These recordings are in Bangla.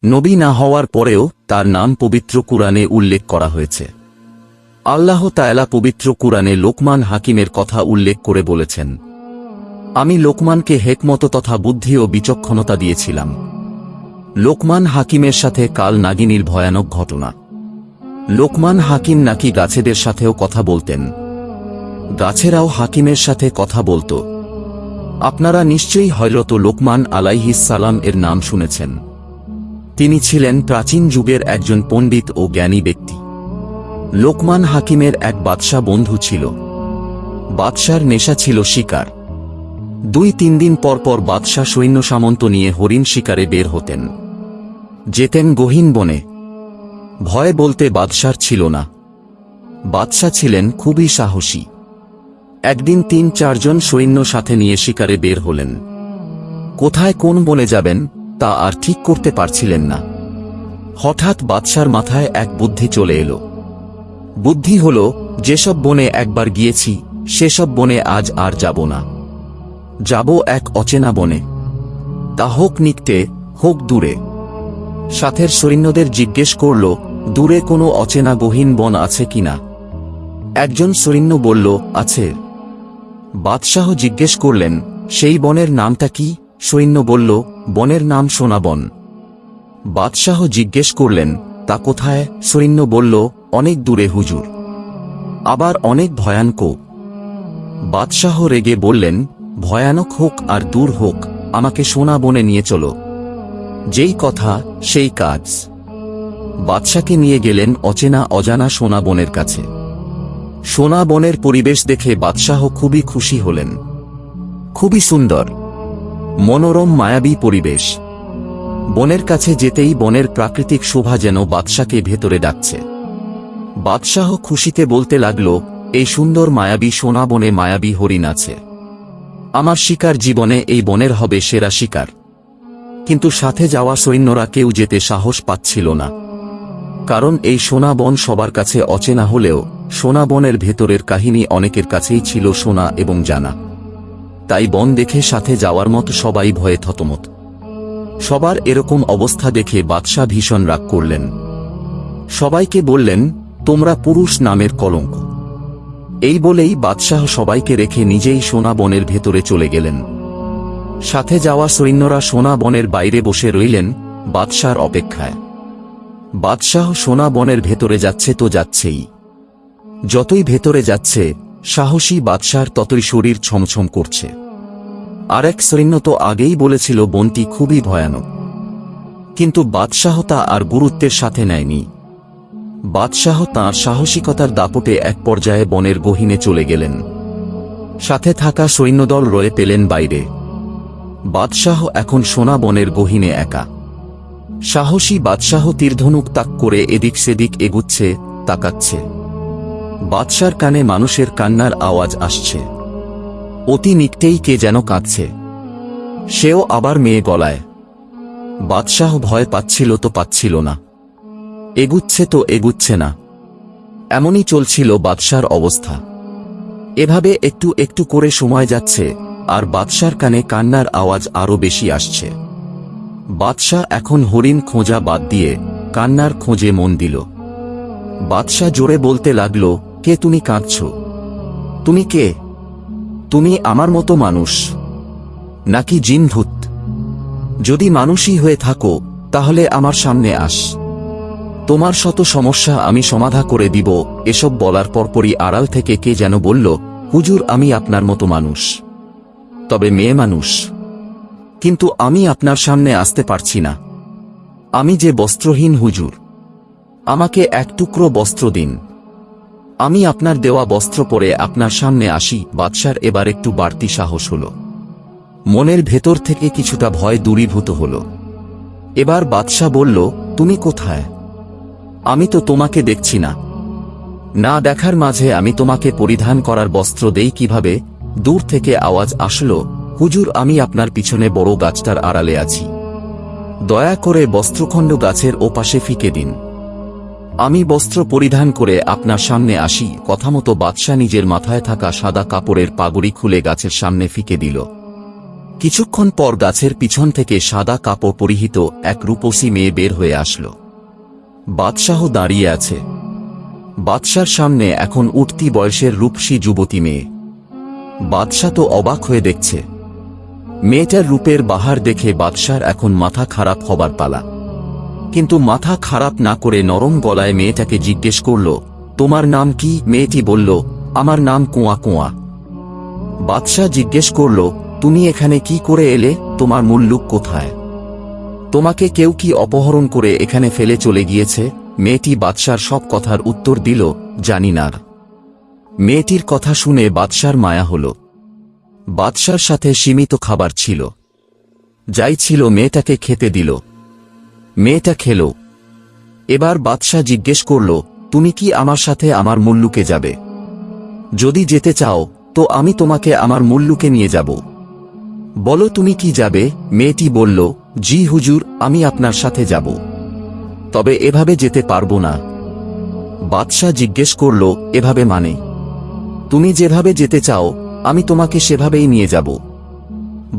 নবী না হওয়ার পরেও তার নাম পবিত্র কুরআনে উল্লেখ করা হয়েছে। আল্লাহ তাআলা পবিত্র কুরআনে লোকমান হাকিমের কথা উল্লেখ করে বলেছেন, আমি লোকমানকে হেকমত তথা বুদ্ধি ও বিচক্ষণতা দিয়েছিলাম। লোকমান হাকিমের সাথে কাল নাগিনীর ভয়ানক ঘটনা। লোকমান হাকিম নাকি গাছেদের সাথেও কথা বলতেন, গাছেরাও হাকিমের সাথে কথা বলত। আপনারা নিশ্চয়ই হযরত লোকমান আলাইহিস সালাম এর নাম শুনেছেন। তিনি ছিলেন প্রাচীন যুগের একজন পণ্ডিত ও জ্ঞানী ব্যক্তি। লোকমান হাকিমের এক বাদশা বন্ধু ছিল। বাদশার নেশা ছিল শিকার। 2-3 দিন পর পর বাদশা সৈন্য সামন্ত নিয়ে হরিণ শিকারে বের হতেন, যেতেন গহীন বনে। ভয় বলতে বাদশার ছিল না। বাদশা ছিলেন খুবই সাহসী। একদিন 3-4 জন সৈন্য সাথে নিয়ে শিকারে বের হলেন। কোথায় কোন বনে যাবেন তা আর ঠিক করতে পারছিলেন না। হঠাৎ বাদশার মাথায় এক বুদ্ধি চলে এলো। বুদ্ধি হল, যেসব বনে একবার গিয়েছি সেসব বনে আজ আর যাব না। যাব এক অচেনা বনে, তা হোক নিকটে হোক দূরে। সাথের সৈন্যদের জিজ্ঞেস করল, দূরে কোনো অচেনা গহীন বন আছে কিনা? একজন সৈন্য বলল, আছে। বাদশাহ জিজ্ঞেস করলেন, সেই বনের নামটা কি? সৈন্য বলল, বনের নাম সোনা বন। বাদশাহ জিজ্ঞেস করলেন, তা কোথায়? সৈন্য বলল, অনেক দূরে হুজুর, আবার অনেক ভয়ানক। বাদশাহ রেগে বললেন, ভয়ানক হোক আর দূর হোক, আমাকে সোনা বনে নিয়ে চলো। যেই কথা সেই কাজ। বাদশাকে নিয়ে গেলেন অচেনা অজানা সোনা বনের কাছে। সোনা বনের পরিবেশ দেখে বাদশাহ খুবই খুশি হলেন। খুবই সুন্দর, মনোরম, মায়াবী পরিবেশ। বনের কাছে যেতেই বনের প্রাকৃতিক শোভা যেন বাদশাকে ভেতরে ডাকছে। বাদশাহ খুশিতে বলতে লাগল, এই সুন্দর মায়াবী সোনা বনে মায়াবী হরিণ আছে। আমার শিকার জীবনে এই বনের হবে সেরা শিকার। কিন্তু সাথে যাওয়া সৈন্যরা কেউ যেতে সাহস পাচ্ছিল না। কারণ এই সোনা বন সবার কাছে অচেনা হলেও সোনা বনের ভেতরের কাহিনী অনেকের কাছেই ছিল শোনা এবং জানা। তাই বন দেখে সাথে যাওয়ার মতো সবাই ভয়ে থতমত। সবার এরকম অবস্থা দেখে বাদশাহ ভীষণ রাগ করলেন। সবাইকে বললেন, তোমরা পুরুষ নামের কলঙ্ক। এই বলেই বাদশাহ সবাইকে রেখে নিজেই সোনা বনের ভেতরে চলে গেলেন। সাথে যাওয়া সৈন্যরা সোনা বনের বাইরে বসে রইলেন বাদশার অপেক্ষায়। বাদশাহ সোনা বনের ভেতরে যাচ্ছে তো যাচ্ছেই। যতই ভেতরে যাচ্ছে সাহসী বাদশার ততই শরীর ছমছম করছে। আরেক সৈন্য তো আগেই বলেছিল বনটি খুবই ভয়ানক, কিন্তু বাদশাহ তা আর গুরুত্বের সাথে নেয়নি। বাদশাহ তাঁর সাহসিকতার দাপটে এক পর্যায়ে বনের গহীনে চলে গেলেন। সাথে থাকা সৈন্যদল রয়ে পেলেন বাইরে। বাদশাহ এখন সোনা বনের গহীনে একা। সাহসী বাদশাহ তীরধনুক তাক করে এদিক সেদিক এগুচ্ছে, তাকাচ্ছে। বাদশার কানে মানুষের কান্নার আওয়াজ আসছে। অতি নিকটেই কে যেন কাঁদছে, সেও আবার মেয়ে গলায়। বাদশাহ ভয় পাচ্ছিল তো পাচ্ছিল না, এগুচ্ছে তো এগুচ্ছে না। এমনই চলছিল বাদশার অবস্থা। এভাবে একটু একটু করে সময় যাচ্ছে আর বাদশার কানে কান্নার আওয়াজ আরো বেশি আসছে। বাদশাহ এখন হরিণ খোঁজা বাদ দিয়ে কান্নার খোঁজে মন দিল। বাদশাহ জোরে বলতে লাগল, কে তুমি কাঁদছ? তুমি কে? তুমি আমার মতো মানুষ নাকি জিন ভূত? যদি মানুষই হয়ে থাকো তাহলে আমার সামনে আস, তোমার শত সমস্যা আমি সমাধা করে দিব। এসব বলার পরপরই আড়াল থেকে কে যেন বলল, হুজুর আমি আপনার মতো মানুষ, তবে মেয়ে মানুষ, কিন্তু আমি আপনার সামনে আসতে পারছি না। আমি যে বস্ত্রহীন হুজুর, আমাকে এক টুকরো বস্ত্র দিন, আমি আপনার দেওয়া বস্ত্র পরে আপনার সামনে আসি। বাদশার এবার একটু বাড়তি সাহস হল, মনের ভেতর থেকে কিছুটা ভয় দূরীভূত হল। এবার বাদশা বলল, তুমি কোথায়? আমি তো তোমাকে দেখছি না। না দেখার মাঝে আমি তোমাকে পরিধান করার বস্ত্র দেই কিভাবে? দূর থেকে আওয়াজ আসলো, হুজুর আমি আপনার পিছনে বড় গাছটার আড়ালে আছি, দয়া করে বস্ত্রখণ্ড গাছের ওপাশে ফিকে দিন, আমি বস্ত্র পরিধান করে আপনার সামনে আসি। কথামতো বাদশা নিজের মাথায় থাকা সাদা কাপড়ের পাগড়ি খুলে গাছের সামনে ফিকে দিল। কিছুক্ষণ পর গাছের পিছন থেকে সাদা কাপড় পরিহিত এক রূপসী মেয়ে বের হয়ে আসলো। বাদশাহ দাঁড়িয়ে আছে। বাদশার সামনে এখন উঠতি বয়সের রূপসী যুবতী মেয়ে। বাদশাহ তো অবাক হয়ে দেখছে। মেয়েটার রূপের বাহার দেখে বাদশার এখন মাথা খারাপ হবার পালা। কিন্তু মাথা খারাপ না করে নরম গলায় মেয়েটাকে জিজ্ঞেস করল, তোমার নাম কি? মেয়েটি বলল, আমার নাম কুয়া কুয়া। বাদশাহ জিজ্ঞেস করল, তুমি এখানে কি করে এলে? তোমার মুল্লুক কোথায়? তোমাকে কেউ কি অপহরণ করে এখানে ফেলে চলে গিয়েছে? মেয়েটি বাদশার সব কথার উত্তর দিল, জানি না। মেয়েটির কথা শুনে বাদশার মায়া হল। বাদশার সাথে সীমিত খাবার ছিল, যাই ছিল মেয়েটাকে খেতে দিল। মেয়েটা খেল। এবার বাদশাহ জিজ্ঞেস করল, তুমি কি আমার সাথে আমার মুল্লুকে যাবে? যদি যেতে চাও তো আমি তোমাকে আমার মুল্লুকে নিয়ে যাব। বলো তুমি কি যাবে? মেয়েটি বলল, জি হুজুর, আমি আপনার সাথে যাব, তবে এভাবে যেতে পারবো না। বাদশাহ জিজ্ঞেস করল, এভাবে মানে? তুমি যেভাবে যেতে চাও আমি তোমাকে সেভাবেই নিয়ে যাব।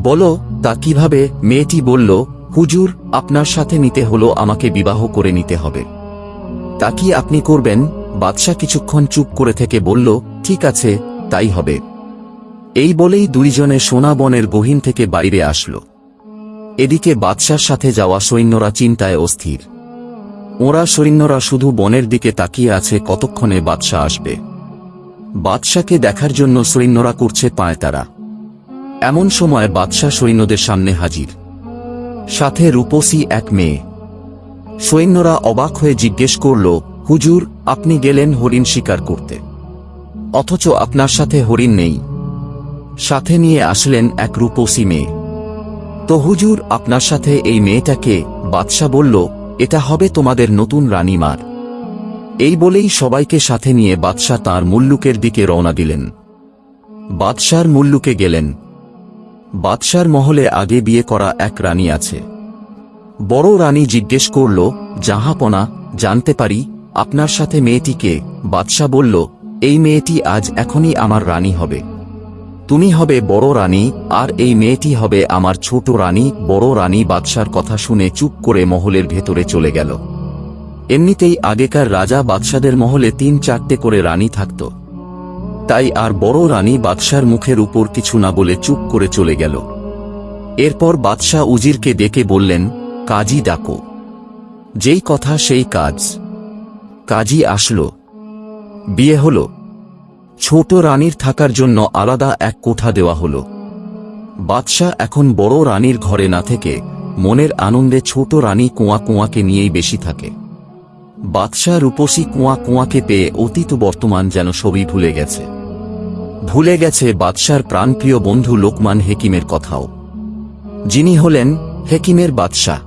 বলো তা কিভাবে? মেয়েটি বলল, হুজুর, আপনার সাথে নিতে হলো আমাকে বিবাহ করে নিতে হবে। তা কি আপনি করবেন? বাদশাহ কিছুক্ষণ চুপ করে থেকে বলল, ঠিক আছে, তাই হবে। এই বলেই দুইজনে সোনা বনের গহীন থেকে বাইরে আসলো। এদিকে বাদশার সাথে যাওয়া সৈন্যরা চিন্তায় অস্থির। ওরা সৈন্যরা শুধু বনের দিকে তাকিয়ে আছে কতক্ষণে বাদশাহ আসবে। বাদশাকে দেখার জন্য সৈন্যরা করছে পায়তারা। এমন সময় বাদশাহ সৈন্যদের সামনে হাজির, সাথে রূপসী এক মেয়ে। সৈন্যরা অবাক হয়ে জিজ্ঞেস করল, হুজুর, আপনি গেলেন হরিণ শিকার করতে, অথচ আপনার সাথে হরিণ নেই, সাথে নিয়ে আসলেন এক রূপসী মেয়ে। তো হুজুর, আপনার সাথে এই মেয়েটাকে? বাদশাহ বলল, এটা হবে তোমাদের নতুন রানীমার। এই বলেই সবাইকে সাথে নিয়ে বাদশাহ তাঁর মুল্লুকের দিকে রওনা দিলেন। বাদশার মুল্লুকে গেলেন। বাদশার মহলে আগে বিয়ে করা এক রানী আছে। বড় রানী জিজ্ঞেস করল, জাহাপনা, জানতে পারি আপনার সাথে মেয়েটিকে? বাদশাহ বলল, এই মেয়েটি আজ এখনই আমার রানী হবে। তুমি হবে বড় রানী, আর এই মেয়েটি হবে আমার ছোট রানী। বড় রানী বাদশার কথা শুনে চুপ করে মহলের ভেতরে চলে গেল। এমনিতেই আগেকার রাজা বাদশাদের মহলে ৩-৪টে করে রানী থাকত, তাই আর বড় রানী বাদশার মুখের উপর কিছু না বলে চুপ করে চলে গেল। এরপর বাদশাহ উজিরকে ডেকে বললেন, কাজী ডাকো। যেই কথা সেই কাজ। কাজী আসলো। বিয়ে হল। ছোট রানীর থাকার জন্য আলাদা এক কোঠা দেওয়া হল। বাদশাহ এখন বড় রানীর ঘরে না থেকে মনের আনন্দে ছোট রানী কুয়া কুয়াকে নিয়েই বেশি থাকে। বাদশাহ রূপসী কুয়া কুয়াকে পেয়ে অতীত বর্তমান যেন সবই ভুলে গেছে। ভুলে গেছে বাদশার প্রাণপ্রিয় বন্ধু লোকমান হেকিমের কথাও, যিনি হলেন হেকিমের বাদশাহ।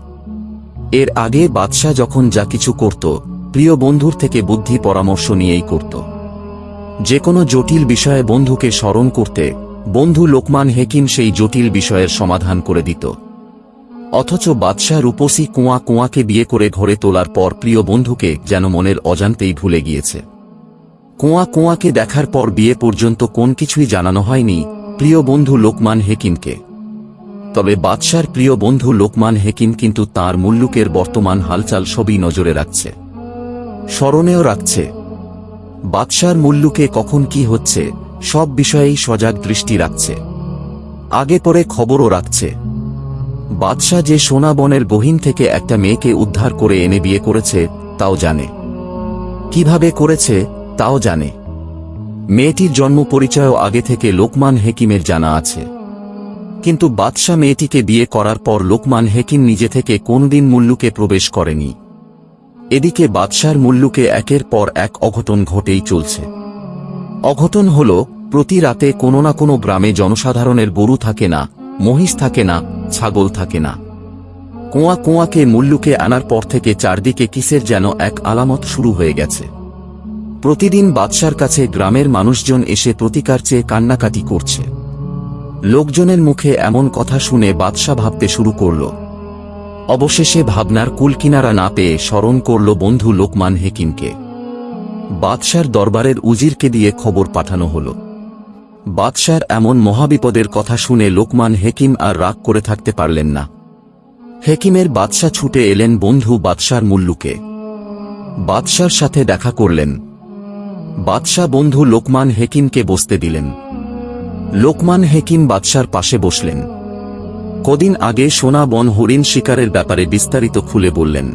এর আগে বাদশাহ যখন যা কিছু করত প্রিয় বন্ধুর থেকে বুদ্ধি পরামর্শ নিয়েই করত। যে কোনো জটিল বিষয়ে বন্ধুকে স্মরণ করতে বন্ধু লোকমান হেকিম সেই জটিল বিষয়ের সমাধান করে দিত। অথচ বাদশাহ রূপসী কুয়া কুয়াকে বিয়ে করে ঘরে তোলার পর প্রিয় বন্ধুকে যেন মনের অজান্তেই ভুলে গিয়েছে। কুয়া কুয়াকে দেখার পর বিয়ে পর্যন্ত কোন কিছুই জানানো হয়নি প্রিয় বন্ধু লোকমান হেকিমকে। তবে বাদশার প্রিয় বন্ধু লোকমান হেকিম কিন্তু তাঁর মুল্লুকের বর্তমান হালচাল সবই নজরে রাখছে, স্মরণেও রাখছে। বাদশার মুল্লুকে কখন কি হচ্ছে সব বিষয়েই সজাগ দৃষ্টি রাখছে, আগে পরে খবরও রাখছে। বাদশাহ যে সোনা বনের গহীন থেকে একটা মেয়েকে উদ্ধার করে এনে বিয়ে করেছে তাও জানে, কিভাবে করেছে তাও জানে। মেয়েটির জন্ম পরিচয়ও আগে থেকে লোকমান হেকিমের জানা আছে। কিন্তু বাদশাহ মেয়েটিকে বিয়ে করার পর লোকমান হেকিম নিজে থেকে কোনদিন মুল্লুকে প্রবেশ করেনি। এদিকে বাদশার মুল্লুকে একের পর এক অঘটন ঘটেই চলছে। অঘটন হল, প্রতি রাতে কোনো না কোনো গ্রামে জনসাধারণের গরু থাকে না, মহিষ থাকে না, ছাগল থাকে না। কুয়া কুয়াকে মুল্লুকে আনার পর থেকে চারদিকে কিসের যেন এক আলামত শুরু হয়ে গেছে। প্রতিদিন বাদশার কাছে গ্রামের মানুষজন এসে প্রতিকার চেয়ে কান্নাকাটি করছে। লোকজনের মুখে এমন কথা শুনে বাদশাহ ভাবতে শুরু করল। অবশেষে ভাবনার কুলকিনারা না পেয়ে স্মরণ করল বন্ধু লোকমান হেকিমকে। বাদশার দরবারের উজিরকে দিয়ে খবর পাঠানো হল। বাদশার এমন মহাবিপদের কথা শুনে লোকমান হেকিম আর রাগ করে থাকতে পারলেন না। হেকিমের বাদশা ছুটে এলেন বন্ধু বাদশার মুল্লুকে। বাদশার সাথে দেখা করলেন। বাদশা বন্ধু লোকমান হেকিমকে বসতে দিলেন। লোকমান হেকিম বাদশার পাশে বসলেন। কদিন আগে সোনা বন হরিণ শিকারের ব্যাপারে বিস্তারিত খুলে বললেন।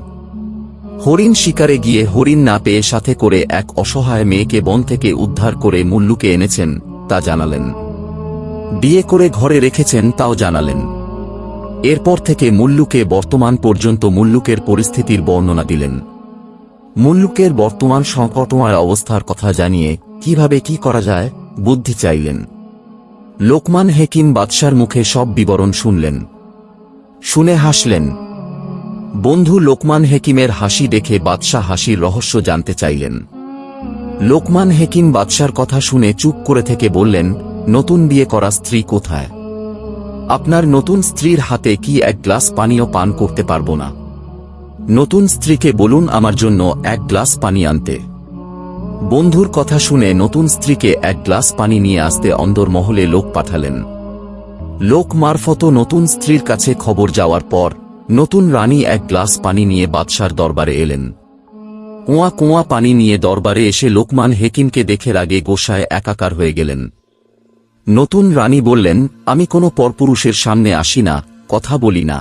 হরিণ শিকারে গিয়ে হরিণ না পেয়ে সাথে করে এক অসহায় মেয়েকে বন থেকে উদ্ধার করে মুল্লুকে এনেছেন তা জানালেন। বিয়ে করে ঘরে রেখেছেন তাও জানালেন। এরপর থেকে মুল্লুকে বর্তমান পর্যন্ত মুল্লুকের পরিস্থিতির বর্ণনা দিলেন। মুল্লুকের বর্তমান সংকটময় অবস্থার কথা জানিয়ে কিভাবে কি করা যায় বুদ্ধি চাইলেন। লোকমান হেকিম বাদশার মুখে সব বিবরণ শুনলেন। শুনে হাসলেন। বন্ধু লোকমান হেকিমের হাসি দেখে বাদশা হাসির রহস্য জানতে চাইলেন। লোকমান হেকিম বাদশার কথা শুনে চুপ করে থেকে বললেন, নতুন বিয়ে করা স্ত্রী কোথায়? আপনার নতুন স্ত্রীর হাতে কি এক গ্লাস পানিও পান করতে পারবো না? নতুন স্ত্রীকে বলুন আমার জন্য এক গ্লাস পানি আনতে। বন্ধুর কথা শুনে নতুন স্ত্রীকে এক গ্লাস পানি নিয়ে আসতে অন্দরমহলে লোক পাঠালেন। লোক মারফত নতুন স্ত্রীর কাছে খবর যাওয়ার পর নতুন রানী এক গ্লাস পানি নিয়ে বাদশার দরবারে এলেন। কুয়া কুয়া পানি নিয়ে দরবারে এসে লোকমান হেকিমকে দেখে রাগে গোসায় একাকার হয়ে গেলেন। নতুন রানী বললেন, আমি কোনো পরপুরুষের সামনে আসি না, কথা বলি না।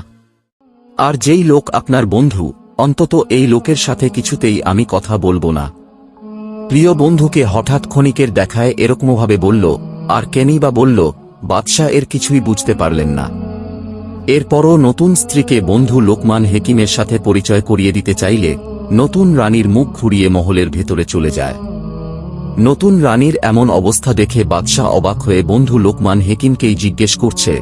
আর যেই লোক আপনার বন্ধু, অন্তত এই লোকের সাথে কিছুতেই আমি কথা বলবো না। প্রিয় বন্ধুকে হঠাৎ ক্ষণিকের দেখায় এরকমভাবে বলল, আর কেনই বা বলল, বাদশা এর কিছুই বুঝতে পারলেন না। এরপরও নতুন স্ত্রীকে বন্ধু লোকমান হেকিমের সাথে পরিচয় করিয়ে দিতে চাইলে নতুন রানীর মুখ ঘুরিয়ে মহলের ভেতরে চলে যায়। নতুন রানীর এমন অবস্থা দেখে বাদশা অবাক হয়ে বন্ধু লোকমান হেকিমকেই জিজ্ঞেস করছে,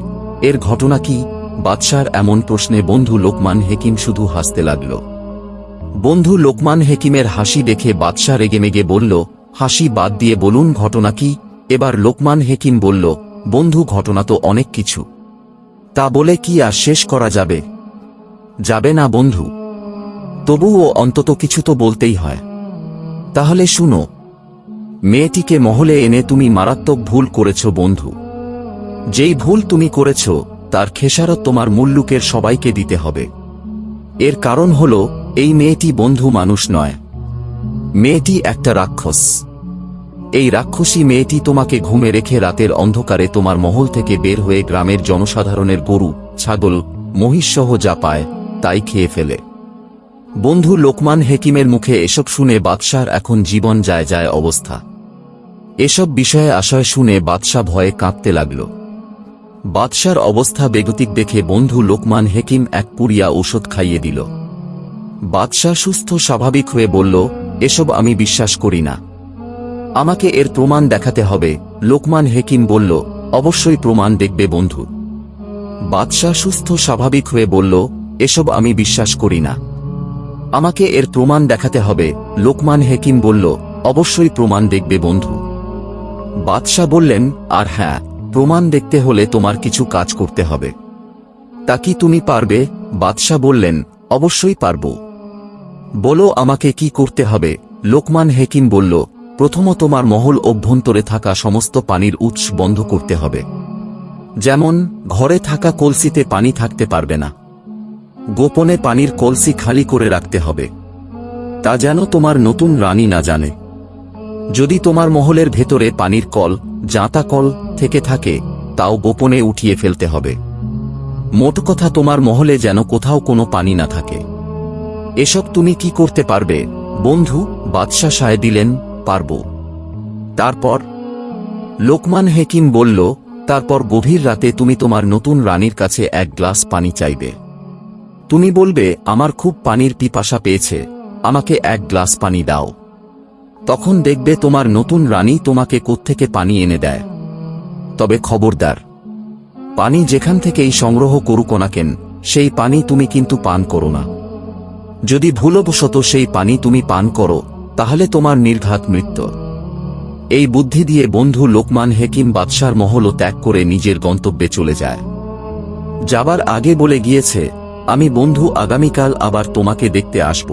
এর ঘটনা কি? বাদশার এমন প্রশ্নে বন্ধু লোকমান হেকিম শুধু হাসতে লাগল। বন্ধু লোকমান হেকিমের হাসি দেখে বাদশা রেগেমেগে বলল, হাসি বাদ দিয়ে বলুন ঘটনা কি? এবার লোকমান হেকিম বলল, বন্ধু ঘটনা তো অনেক কিছু, তা বলে কি আর শেষ করা যাবে? যাবে না বন্ধু, তবুও অন্তত কিছু তো বলতেই হয়। তাহলে শুনো, মেয়েটিকে মহলে এনে তুমি মারাত্মক ভুল করেছ বন্ধু। যেই ভুল তুমি করেছ তার খেসারত তোমার মুল্লুকের সবাইকে দিতে হবে। এর কারণ হল এই মেয়েটি বন্ধু মানুষ নয়, মেয়েটি একটা রাক্ষস। এই রাক্ষসী মেয়েটি তোমাকে ঘুমে রেখে রাতের অন্ধকারে তোমার মহল থেকে বের হয়ে গ্রামের জনসাধারণের গরু, ছাগল, মহিষসহ যা পায় তাই খেয়ে ফেলে। বন্ধু লোকমান হেকিমের মুখে এসব শুনে বাদশার এখন জীবন যায় যায় অবস্থা। এসব বিষয়ে আশয় শুনে বাদশা ভয়ে কাঁপতে লাগল। বাদশার অবস্থা বেগতিক দেখে বন্ধু লোকমান হেকিম এক পুরিয়া ঔষধ খাইয়ে দিল। বাদশা সুস্থ স্বাভাবিক হয়ে বলল, এসব আমি বিশ্বাস করি না, আমাকে এর প্রমাণ দেখাতে হবে। লোকমান হেকিম বলল, অবশ্যই প্রমাণ দেখবে বন্ধু। বাদশা সুস্থ স্বাভাবিক হয়ে বলল, এসব আমি বিশ্বাস করি না, আমাকে এর প্রমাণ দেখাতে হবে। লোকমান হেকিম বলল, অবশ্যই প্রমাণ দেখবে বন্ধু। বাদশা বললেন, আর হ্যাঁ, প্রমাণ দেখতে হলে তোমার কিছু কাজ করতে হবে। তা কি তুমি পারবে? বাদশা বললেন, অবশ্যই পারব। বলো আমাকে কি করতে হবে? লোকমান হেকিম বলল, প্রথম তোমার মহল অভ্যন্তরে থাকা সমস্ত পানির উৎস বন্ধ করতে হবে। যেমন ঘরে থাকা কলসিতে পানি থাকতে পারবে না, গোপনে পানির কলসি খালি করে রাখতে হবে, তা যেন তোমার নতুন রানী না জানে। যদি তোমার মহলের ভেতরে পানির কল, জাঁতা কল থেকে থাকে তাও গোপনে উঠিয়ে ফেলতে হবে। মোট কথা তোমার মহলে যেন কোথাও কোনো পানি না থাকে। এসব তুমি কি করতে পারবে বন্ধু? বাদশা সায় দিলেন, পারব। তারপর? লোকমান হেকিম বলল, তারপর গভীর রাতে তুমি তোমার নতুন রানীর কাছে এক গ্লাস পানি চাইবে। তুমি বলবে, আমার খুব পানির পিপাসা পেয়েছে, আমাকে এক গ্লাস পানি দাও। তখন দেখবে তোমার নতুন রানী তোমাকে কোত্থেকে পানি এনে দেয়। তবে খবরদার, পানি যেখান থেকেই সংগ্রহ করুক না কেন, সেই পানি তুমি কিন্তু পান করো না। যদি ভুলবশত সেই পানি তুমি পান করো, তাহলে তোমার নির্ঘাত মৃত্যু। এই বুদ্ধি দিয়ে বন্ধু লোকমান হেকিম বাদশার মহল ত্যাগ করে নিজের গন্তব্যে চলে যায়। যাবার আগে বলে গিয়েছে, আমি বন্ধু আগামীকাল আবার তোমাকে দেখতে আসব।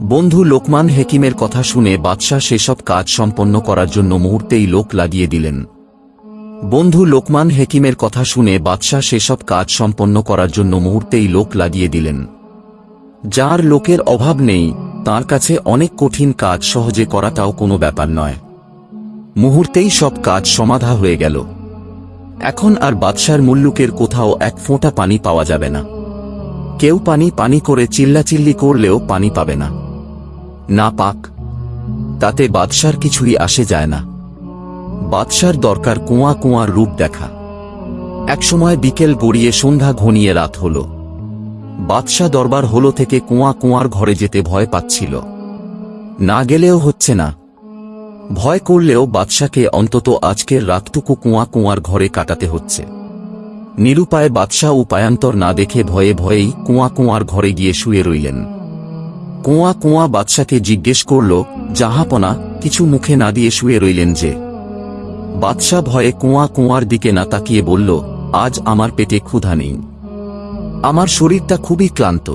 বন্ধু লোকমান হেকিমের কথা শুনে বাদশা সেসব কাজ সম্পন্ন করার জন্য মুহূর্তেই লোক লাগিয়ে দিলেন। বন্ধু লোকমান হেকিমের কথা শুনে বাদশাহ সেসব কাজ সম্পন্ন করার জন্য মুহূর্তেই লোক লাগিয়ে দিলেন। যার লোকের অভাব নেই তার কাছে অনেক কঠিন কাজ সহজে করাটাও কোনো ব্যাপার নয়। মুহূর্তেই সব কাজ সমাধা হয়ে গেল। এখন আর বাদশার মুল্লুকের কোথাও এক ফোঁটা পানি পাওয়া যাবে না। কেউ পানি পানি করে চিল্লাচিল্লি করলেও পানি পাবে না। না পাক, তাতে বাদশার কিছুই আসে যায় না। বাদশার দরকার কুয়া কুয়ার রূপ দেখা। একসময় বিকেল গড়িয়ে সন্ধ্যা ঘনিয়ে রাত হল। বাদশাহ দরবার হলো থেকে কুয়া কুয়ার ঘরে যেতে ভয় পাচ্ছিল। না গেলেও হচ্ছে না। ভয় করলেও বাদশাকে অন্তত আজকের রাতটুকু কুয়া কুয়ার ঘরে কাটাতে হচ্ছে। নিরুপায় বাদশাহ উপায়ান্তর না দেখে ভয়ে ভয়েই কুয়া কুয়ার ঘরে গিয়ে শুয়ে রইলেন। কুয়া কুয়া বাদশাকে জিজ্ঞেস করল, জাহাপনা, কিছু মুখে না দিয়ে শুয়ে রইলেন যে? বাদশাহ ভয়ে কুয়া কুয়ার দিকে না তাকিয়ে বলল, আজ আমার পেটে ক্ষুধা নেই, আমার শরীরটা খুবই ক্লান্ত,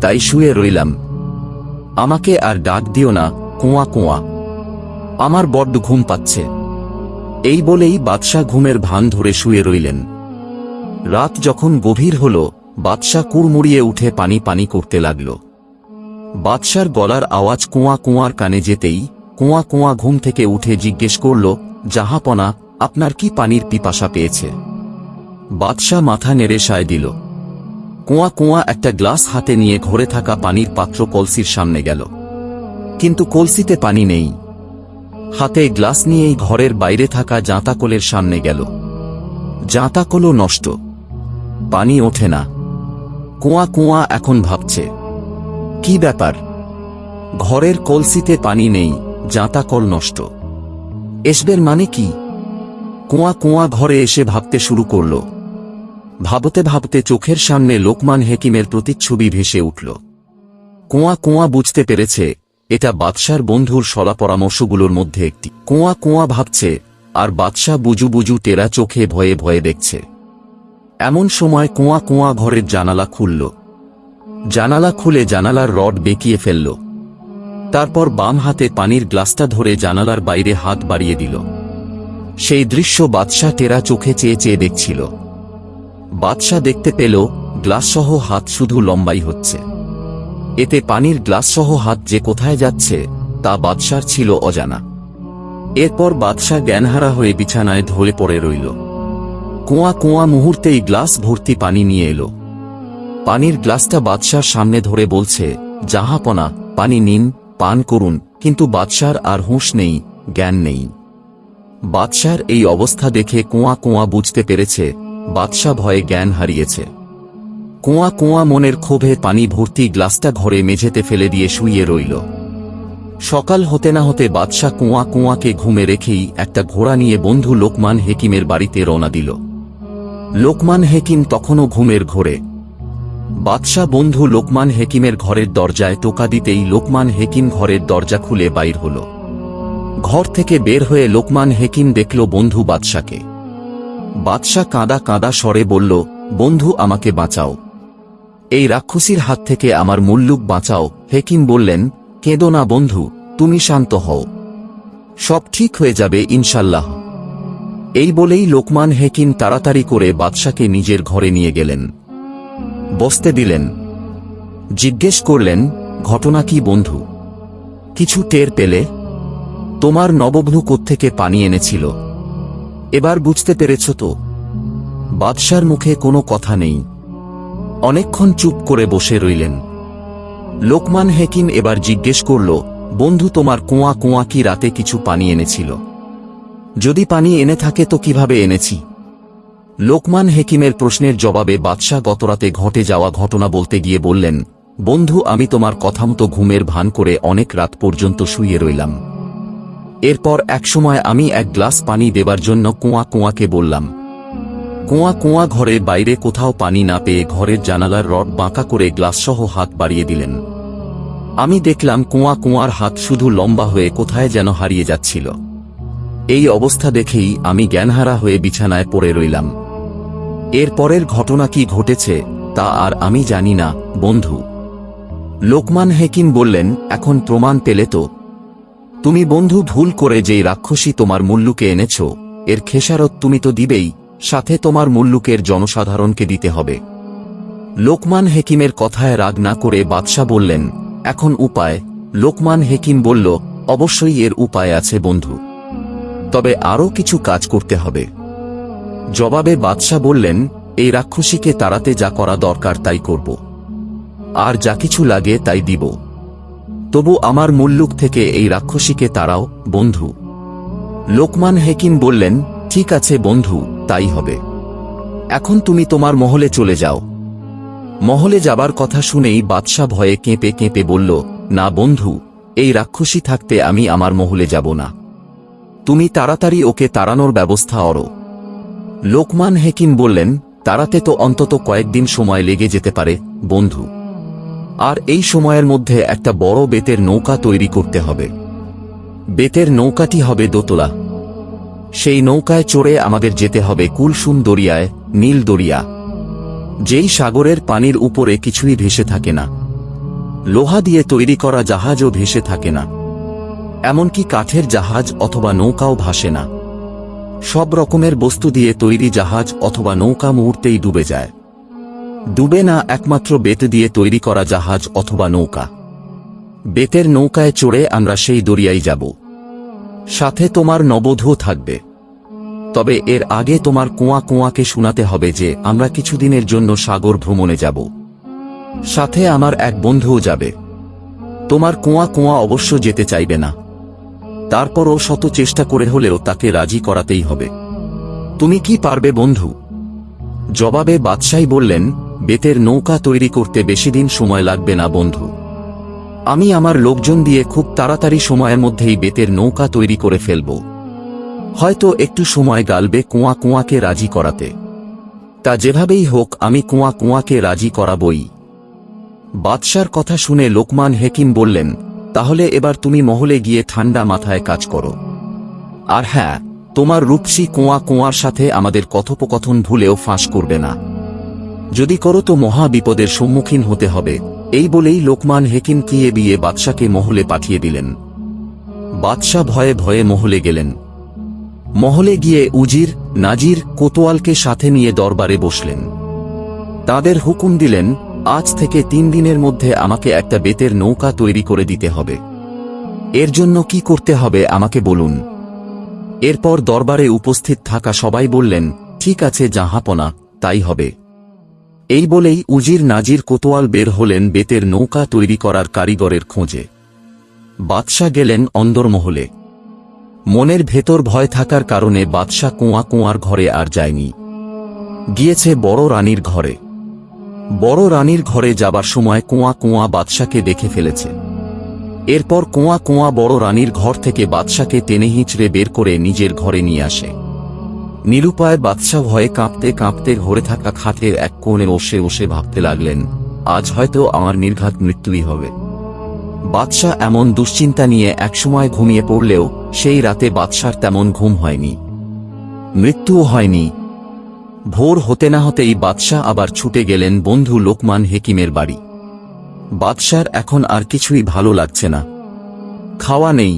তাই শুয়ে রইলাম। আমাকে আর ডাক দিও না কুয়া কুয়া, আমার বড্ড ঘুম পাচ্ছে। এই বলেই বাদশাহ ঘুমের ভান ধরে শুয়ে রইলেন। রাত যখন গভীর হল বাদশাহ কুড়মুড়িয়ে উঠে পানি পানি করতে লাগল। বাদশার গলার আওয়াজ কুয়া কুয়ার কানে যেতেই কুয়া কুয়া ঘুম থেকে উঠে জিজ্ঞেস করল, জাহাপনা, আপনার কি পানির পিপাসা পেয়েছে? বাদশাহ মাথা নেড়ে সায় দিল। কুয়া কুয়া একটা গ্লাস হাতে নিয়ে ঘরে থাকা পানির পাত্র কলসির সামনে গেল, কিন্তু কলসিতে পানি নেই। হাতে গ্লাস নিয়েই ঘরের বাইরে থাকা জাঁতাকলের সামনে গেল। জাঁতাকলও নষ্ট, পানি ওঠে না। কুয়া কুয়া এখন ভাবছে, কি ব্যাপার? ঘরের কলসিতে পানি নেই, জাঁতাকল নষ্ট, এসবের মানে কি? কুয়া কুয়া ঘরে এসে ভাবতে শুরু করল। ভাবতে ভাবতে চোখের সামনে লোকমান হেকিমের প্রতিচ্ছবি ভেসে উঠল। কুয়া কুয়া বুঝতে পেরেছে এটা বাদশার বন্ধুর সলা পরামর্শগুলোর মধ্যে একটি। কুয়া কুয়া ভাবছে আর বাদশাহ বুজু বুজু টেরা চোখে ভয়ে ভয়ে দেখছে। এমন সময় কুয়া কুয়া ঘরের জানালা খুলল। জানালা খুলে জানালার রড বেঁকিয়ে ফেলল। তারপর বাম হাতে পানির গ্লাসটা ধরে জানালার বাইরে হাত বাড়িয়ে দিল। সেই দৃশ্য বাদশাহ টেরা চোখে চেয়ে চেয়ে দেখছিল। বাদশাহ দেখতে পেল গ্লাসসহ হাত শুধু লম্বাই হচ্ছে। এতে পানির গ্লাসসহ হাত যে কোথায় যাচ্ছে তা বাদশার ছিল অজানা। এরপর বাদশাহ জ্ঞানহারা হয়ে বিছানায় ঢলে পড়ে রইল। কুয়া কুয়া মুহূর্তেই গ্লাস ভর্তি পানি নিয়ে এলো। পানির গ্লাসটা বাদশার সামনে ধরে বলছে, জাহাপনা, পানি নিন, পান করুন। কিন্তু বাদশার আর হুঁশ নেই, জ্ঞান নেই। বাদশার এই অবস্থা দেখে কুয়া কুয়া বুঝতে পেরেছে বাদশাহ ভয়ে জ্ঞান হারিয়েছে। কুয়া কুয়া মনের ক্ষোভে পানি ভর্তি গ্লাসটা ঘরে মেঝেতে ফেলে দিয়ে শুইয়ে রইল। সকাল হতে না হতে বাদশাহ কুয়া কুয়াকে ঘুমে রেখেই একটা ঘোড়া নিয়ে বন্ধু লোকমান হেকিমের বাড়িতে রওনা দিল। লোকমান হেকিম তখনও ঘুমের ঘোরে। বাদশাহ বন্ধু লোকমান হেকিমের ঘরের দরজায় টোকা দিতেই লোকমান হেকিম ঘরের দরজা খুলে বাইর হল। ঘর থেকে বের হয়ে লোকমান হেকিম দেখল বন্ধু বাদশাকে। বাদশাহ কাঁদা কাঁদা স্বরে বলল, বন্ধু, আমাকে বাঁচাও, এই রাক্ষসীর হাত থেকে আমার মুল্লুক বাঁচাও। হেকিম বললেন, কেঁদো না বন্ধু, তুমি শান্ত হও, সব ঠিক হয়ে যাবে ইনশাল্লাহ। এই বলেই লোকমান হেকিম তাড়াতাড়ি করে বাদশাকে নিজের ঘরে নিয়ে গেলেন। বসতে দিলেন। জিজ্ঞেস করলেন, ঘটনা কি বন্ধু? কিছু টের পেলে? তোমার নববধূ কোত্থেকে পানি এনেছিল? এবার বুঝতে পেরেছ তো? বাদশার মুখে কোনো কথা নেই। অনেকক্ষণ চুপ করে বসে রইলেন। লোকমান হেকিম এবার জিজ্ঞেস করল, বন্ধু, তোমার কুয়া কুয়া কি রাতে কিছু পানি এনেছিল? যদি পানি এনে থাকে তো কিভাবে এনেছি? লোকমান হেকিমের প্রশ্নের জবাবে বাদশাহ গতরাতে ঘটে যাওয়া ঘটনা বলতে গিয়ে বললেন, বন্ধু, আমি তোমার কথামতো ঘুমের ভান করে অনেক রাত পর্যন্ত শুয়ে রইলাম। এরপর একসময় আমি এক গ্লাস পানি দেবার জন্য কুয়া কুয়াকে বললাম। কুয়া কুয়া ঘরের বাইরে কোথাও পানি না পেয়ে ঘরের জানালার রড বাঁকা করে গ্লাসসহ হাত বাড়িয়ে দিলেন। আমি দেখলাম কুয়া কুয়ার হাত শুধু লম্বা হয়ে কোথায় যেন হারিয়ে যাচ্ছিল। এই অবস্থা দেখেই আমি জ্ঞানহারা হয়ে বিছানায় পড়ে রইলাম। এর পরের ঘটনা কি ঘটেছে তা আর আমি জানি না বন্ধু। লোকমান হেকিম বললেন, এখন প্রমাণ পেলে তো? তুমি বন্ধু ভুল করে যেই রাক্ষসী তোমার মুল্লুকে এনেছ এর খেসারত তুমি তো দিবেই, সাথে তোমার মুল্লুকের জনসাধারণকে দিতে হবে। লোকমান হেকিমের কথায় রাগ না করে বাদশাহ বললেন, এখন উপায়? লোকমান হেকিম বলল, অবশ্যই এর উপায় আছে বন্ধু, তবে আরও কিছু কাজ করতে হবে। জবাবে বাদশাহ বললেন, এই রাক্ষসীকে তাড়াতে যা করা দরকার তাই করব, আর যা কিছু লাগে তাই দিব। তবু আমার মুল্লুক থেকে এই রাক্ষসীকে তাড়াও বন্ধু। লোকমান হেকিম বললেন, ঠিক আছে বন্ধু, তাই হবে। এখন তুমি তোমার মহলে চলে যাও। মহলে যাবার কথা শুনেই বাদশাহ ভয়ে কেঁপে কেঁপে বলল, না বন্ধু, এই রাক্ষসী থাকতে আমি আমার মহলে যাব না। তুমি তাড়াতাড়ি ওকে তাড়ানোর ব্যবস্থা করো। লোকমান হেকিম বললেন, তাড়াতে তো অন্তত কয়েকদিন সময় লেগে যেতে পারে বন্ধু, আর এই সময়ের মধ্যে একটা বড় বেতের নৌকা তৈরি করতে হবে। বেতের নৌকাটি হবে দোতলা। সেই নৌকায় চড়ে আমাদের যেতে হবে কুলসুম দরিয়ায়, নীল দরিয়া, যেই সাগরের পানির উপরে কিছুই ভেসে থাকে না। লোহা দিয়ে তৈরি করা জাহাজও ভেসে থাকে না, এমনকি কাঠের জাহাজ অথবা নৌকাও ভাসে না। সব রকমের বস্তু দিয়ে তৈরি জাহাজ অথবা নৌকা মুহূর্তেই ডুবে যায়। ডুবে না একমাত্র বেত দিয়ে তৈরি করা জাহাজ অথবা নৌকা। বেতের নৌকায় চড়ে আমরা সেই দরিয়ায় যাব। সাথে তোমার নববধূও থাকবে। তবে এর আগে তোমার কুঁয়াকে শোনাতে হবে যে আমরা কিছুদিনের জন্য সাগর ভ্রমণে যাব। সাথে আমার এক বন্ধুও যাবে। তোমার কুঁয়া অবশ্য যেতে চাইবে না, তারপরও শত চেষ্টা করে হলেও তাকে রাজি করাতেই হবে। তুমি কি পারবে বন্ধু? জবাবে বাদশাহ বললেন, বেতের নৌকা তৈরি করতে বেশিদিন সময় লাগবে না বন্ধু। আমি আমার লোকজন দিয়ে খুব তাড়াতাড়ি সময়ের মধ্যেই বেতের নৌকা তৈরি করে ফেলব। হয়তো একটু সময় গালবে কুঁয়াকে রাজি করাতে, তা যেভাবেই হোক আমি কুঁয়াকে রাজি করাবই। বাদশার কথা শুনে লোকমান হেকিম বললেন, তাহলে এবার তুমি মহলে গিয়ে ঠান্ডা মাথায় কাজ করো। আর হ্যাঁ, তোমার রূপসী কুঁয়ার সাথে আমাদের কথোপকথন ভুলেও ফাঁস করবে না। যদি করো তো মহা বিপদের সম্মুখীন হতে হবে। এই বলেই লোকমান হেকিম কিয়ে বিয়ে বাদশাকে মহলে পাঠিয়ে দিলেন। বাদশাহ ভয়ে ভয়ে মহলে গেলেন। মহলে গিয়ে উজির, নাজির, কোতোয়ালকে সাথে নিয়ে দরবারে বসলেন। তাদের হুকুম দিলেন, আজ থেকে 3 দিনের মধ্যে আমাকে একটা বেতের নৌকা তৈরি করে দিতে হবে। এর জন্য কি করতে হবে আমাকে বলুন। এরপর দরবারে উপস্থিত থাকা সবাই বললেন, ঠিক আছে জাহাপনা, তাই হবে। এই বলেই উজির, নাজির, কোতোয়াল বের হলেন বেতের নৌকা তৈরি করার কারিগরের খোঁজে। বাদশাহ গেলেন অন্দরমহলে। মনের ভেতর ভয় থাকার কারণে বাদশাহ কুঁয়ার ঘরে আর যায়নি। গিয়েছে বড় রানীর ঘরে। বড় রানীর ঘরে যাবার সময় কুঁয়া বাদশাকে দেখে ফেলেছে। এরপর কুঁয়া বড় রানীর ঘর থেকে বাদশাকে টেনে হিঁচড়ে বের করে নিজের ঘরে নিয়ে আসে। নিরুপায় বাদশাহ ভয়ে কাঁপতে কাঁপতে ঘরে থাকা খাটের এক কোণে বসে ভাবতে লাগলেন, আজ হয়তো আমার নির্ঘাত মৃত্যুই হবে। বাদশাহ এমন দুশ্চিন্তা নিয়ে একসময় ঘুমিয়ে পড়লেও সেই রাতে বাদশার তেমন ঘুম হয়নি, মৃত্যুও হয়নি। ভোর হতে না হতেই বাদশাহ আবার ছুটে গেলেন বন্ধু লোকমান হেকিমের বাড়ি। বাদশার এখন আর কিছুই ভালো লাগছে না। খাওয়া নেই,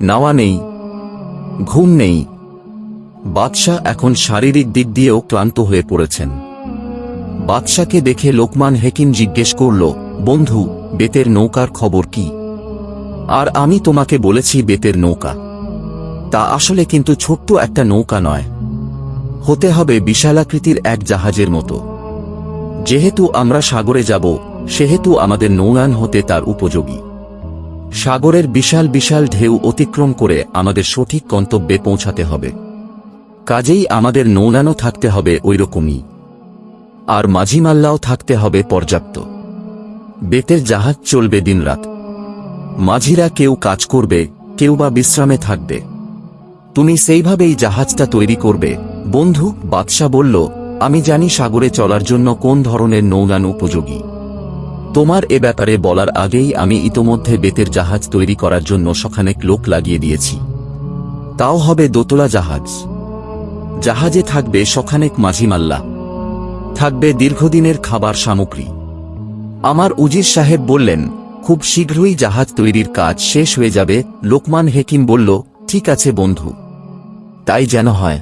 নাওয়া নেই, ঘুম নেই। বাদশাহ এখন শারীরিক দিক দিয়েও ক্লান্ত হয়ে পড়েছেন। বাদশাকে দেখে লোকমান হেকিম জিজ্ঞেস করল, বন্ধু, বেতের নৌকার খবর কি? আর আমি তোমাকে বলেছি বেতের নৌকা, তা আসলে কিন্তু ছোট্ট একটা নৌকা নয়, হতে হবে বিশালাকৃতির এক জাহাজের মতো। যেহেতু আমরা সাগরে যাব, সেহেতু আমাদের নৌযান হতে তার উপযোগী। সাগরের বিশাল বিশাল ঢেউ অতিক্রম করে আমাদের সঠিক গন্তব্যে পৌঁছাতে হবে। কাজেই আমাদের নৌযানও থাকতে হবে ওইরকমই, আর মাঝিমাল্লাও থাকতে হবে পর্যাপ্ত। বেতের জাহাজ চলবে দিনরাত। মাঝিরা কেউ কাজ করবে, কেউ বা বিশ্রামে থাকবে। তুমি সেইভাবেই জাহাজটা তৈরি করবে বন্ধু। বাদশাহ বলল, আমি জানি সাগরে চলার জন্য কোন ধরনের নৌযান উপযোগী। তোমার এ ব্যাপারে বলার আগেই আমি ইতোমধ্যে বেতের জাহাজ তৈরি করার জন্য শখানেক লোক লাগিয়ে দিয়েছি। তাও হবে দোতলা জাহাজ। জাহাজে থাকবে শখানেক মাঝিমাল্লা, থাকবে দীর্ঘদিনের খাবার সামগ্রী। আমার উজির সাহেব বললেন, খুব শীঘ্রই জাহাজ তৈরির কাজ শেষ হয়ে যাবে। লোকমান হেকিম বলল, ঠিক আছে বন্ধু, তাই যেন হয়।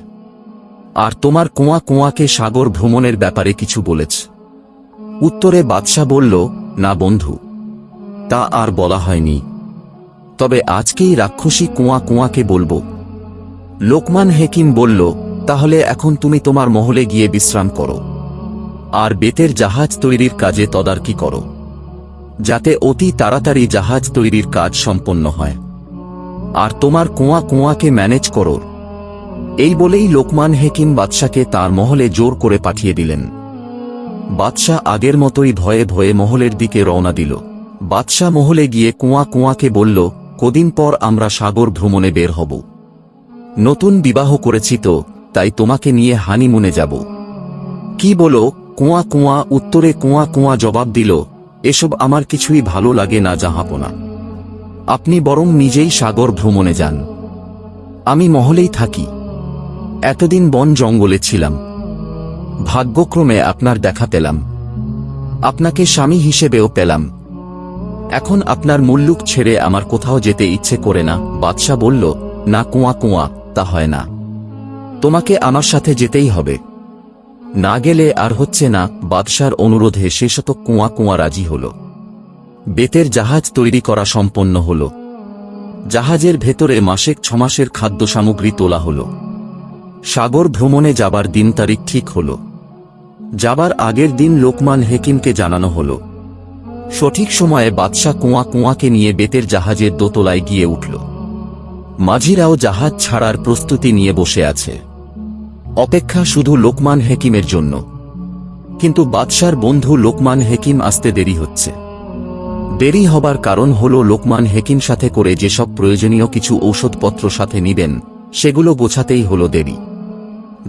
আর তোমার কুয়া কুয়াকে সাগর ভ্রমণের ব্যাপারে কিছু বলেছ? উত্তরে বাদশা বলল, না বন্ধু, তা আর বলা হয়নি, তবে আজকেই রাক্ষসী কুয়া কুয়াকে বলবো। লোকমান হেকিম বলল, তাহলে এখন তুমি তোমার মহলে গিয়ে বিশ্রাম করো, আর বেতের জাহাজ তৈরির কাজে তদারকি করো, যাতে অতি তাড়াতাড়ি জাহাজ তৈরির কাজ সম্পন্ন হয়, আর তোমার কুয়া কুয়াকে ম্যানেজ করো। এই বলেই লোকমান হেকিম বাদশাকে তার মহলে জোর করে পাঠিয়ে দিলেন। বাদশা আগের মতোই ভয়ে ভয়ে মহলের দিকে রওনা দিল। বাদশা মহলে গিয়ে কুয়া কুয়াকে বলল, কদিন পর আমরা সাগর ভ্রমণে বের হব। নতুন বিবাহ করেছি তো, তাই তোমাকে নিয়ে হানিমুনে যাব। কি বলো? কুয়া কুয়া উত্তরে কুয়া কুয়া জবাব দিল, এসব আমার কিছুই ভালো লাগে না জাহাপনা। আপনি বরং নিজেই সাগর ভ্রমণে যান, আমি মহলেই থাকি। এতদিন বন জঙ্গলে ছিলাম, ভাগ্যক্রমে আপনার দেখা পেলাম, আপনাকে স্বামী হিসেবেও পেলাম। এখন আপনার মুল্লুক ছেড়ে আমার কোথাও যেতে ইচ্ছে করে না। বাদশা বলল, না কুয়া কুয়া, তা হয় না, তোমাকে আমার সাথে যেতেই হবে, না গেলে আর হচ্ছে না। বাদশার অনুরোধে শেষত কুয়া কুয়া রাজি হল। বেতের জাহাজ তৈরি করা সম্পন্ন হল। জাহাজের ভেতরে মাসেক 6 মাসের খাদ্য সামগ্রী তোলা হল। সাগর ভ্রমণে যাবার দিন তারিখ ঠিক হল। যাবার আগের দিন লোকমান হেকিমকে জানানো হল। সঠিক সময়ে বাদশা কুয়া কুয়াকে নিয়ে বেতের জাহাজের দোতলায় গিয়ে উঠল। মাঝিরাও জাহাজ ছাড়ার প্রস্তুতি নিয়ে বসে আছে, অপেক্ষা শুধু লোকমান হেকিমের জন্য। কিন্তু বাদশার বন্ধু লোকমান হেকিম আসতে দেরি হচ্ছে। দেরি হবার কারণ হল লোকমান হেকিম সাথে করে যেসব প্রয়োজনীয় কিছু ঔষধপত্র সাথে নিবেন, সেগুলো গোছাতেই হল দেরি।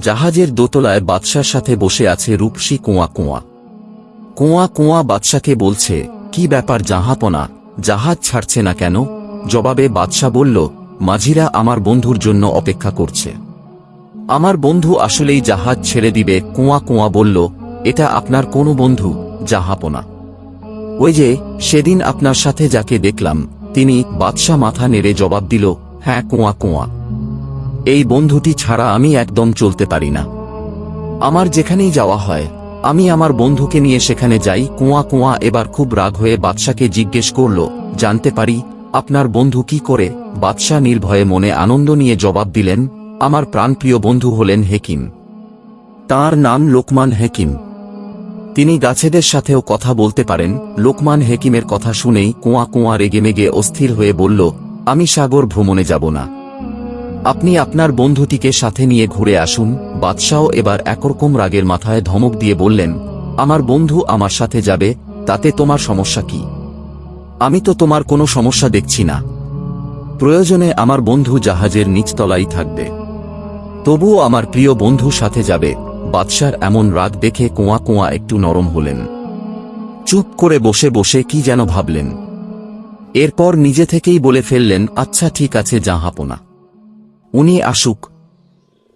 জাহাজের দোতলায় বাদশার সাথে বসে আছে রূপসী কুয়া কুয়া। কুয়া কুয়া বাদশাকে বলছে, কি ব্যাপার জাহাপনা, জাহাজ ছাড়ছে না কেন? জবাবে বাদশা বলল, মাঝিরা আমার বন্ধুর জন্য অপেক্ষা করছে। আমার বন্ধু আসলেই জাহাজ ছেড়ে দিবে। কুয়া কুয়া বলল, এটা আপনার কোনো বন্ধু জাহাপনা? ওই যে সেদিন আপনার সাথে যাকে দেখলাম তিনি। বাদশা মাথা নেড়ে জবাব দিল, হ্যাঁ কুয়া কুয়া, এই বন্ধুটি ছাড়া আমি একদম চলতে পারি না। আমার যেখানেই যাওয়া হয় আমি আমার বন্ধুকে নিয়ে সেখানে যাই। কুয়া কুয়া এবার খুব রাগ হয়ে বাদশাকে জিজ্ঞেস করল, জানতে পারি আপনার বন্ধু কি করে? বাদশা নির্ভয়ে মনে আনন্দ নিয়ে জবাব দিলেন, আমার প্রাণপ্রিয় বন্ধু হলেন হেকিম, তাঁর নাম লোকমান হেকিম। তিনি গাছেদের সাথেও কথা বলতে পারেন। লোকমান হেকিমের কথা শুনেই কুয়া কুয়া রেগেমেগে অস্থির হয়ে বলল, আমি সাগর ভ্রমণে যাব না, আপনি আপনার বন্ধুটিকে সাথে নিয়ে ঘুরে আসুন। বাদশাও এবার একরকম রাগের মাথায় ধমক দিয়ে বললেন, আমার বন্ধু আমার সাথে যাবে, তাতে তোমার সমস্যা কি? আমি তো তোমার কোনো সমস্যা দেখছি না। প্রয়োজনে আমার বন্ধু জাহাজের নিচতলাই থাকবে, তবুও আমার প্রিয় বন্ধু সাথে যাবে। বাদশার এমন রাগ দেখে কুয়া কুয়া একটু নরম হলেন। চুপ করে বসে বসে কি যেন ভাবলেন। এরপর নিজে থেকেই বলে ফেললেন, আচ্ছা ঠিক আছে জাহাপনা, উনি আসুক,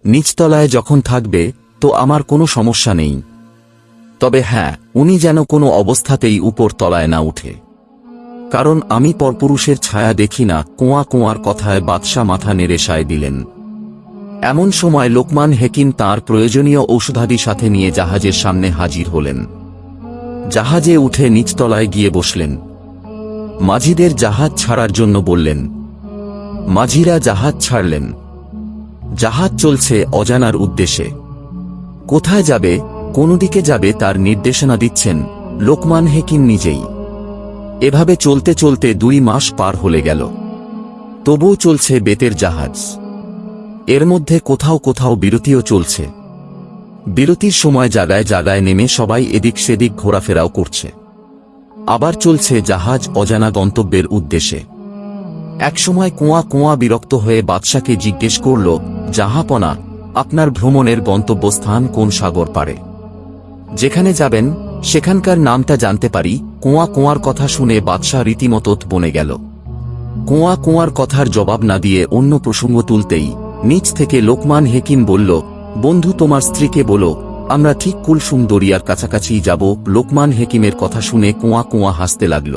নিচতলায় যখন থাকবে তো আমার কোনো সমস্যা নেই। তবে হ্যাঁ, উনি যেন কোনো অবস্থাতেই উপর তলায় না উঠে, কারণ আমি পরপুরুষের ছায়া দেখি না। কুয়া কুয়ার কথায় বাদশা মাথা নেড়ে সায় দিলেন। এমন সময় লোকমান হেকিম তাঁর প্রয়োজনীয় ঔষধাদি সাথে নিয়ে জাহাজের সামনে হাজির হলেন। জাহাজে উঠে নিচতলায় গিয়ে বসলেন। মাঝিদের জাহাজ ছাড়ার জন্য বললেন। মাঝিরা জাহাজ ছাড়লেন। জাহাজ চলছে অজানার উদ্দেশ্যে। কোথায় যাবে, কোন দিকে যাবে তার নির্দেশনা দিচ্ছেন লোকমান হেকিম নিজেই। এভাবে চলতে চলতে 2 মাস পার হলে গেল, তবুও চলছে বেতের জাহাজ। এর মধ্যে কোথাও কোথাও বিরতিও চলছে। বিরতির সময় জায়গায় জায়গায় নেমে সবাই এদিক সেদিক ঘোরাফেরাও করছে। আবার চলছে জাহাজ অজানা গন্তব্যের উদ্দেশ্যে। একসময় কুয়া কুয়া বিরক্ত হয়ে বাদশাকে জিজ্ঞেস করল, জাহাপনা, আপনার ভ্রমণের গন্তব্যস্থান কোন সাগর পারে? যেখানে যাবেন সেখানকার নামটা জানতে পারি? কুয়া কুয়ার কথা শুনে বাদশা রীতিমতো বনে গেল। কুয়া কুয়ার কথার জবাব না দিয়ে অন্য প্রসঙ্গ তুলতেই নিচ থেকে লোকমান হেকিম বলল, বন্ধু তোমার স্ত্রীকে বলো আমরা ঠিক কুলসুম দরিয়ার কাছাকাছি যাব। লোকমান হেকিমের কথা শুনে কুয়া কুয়া হাসতে লাগল।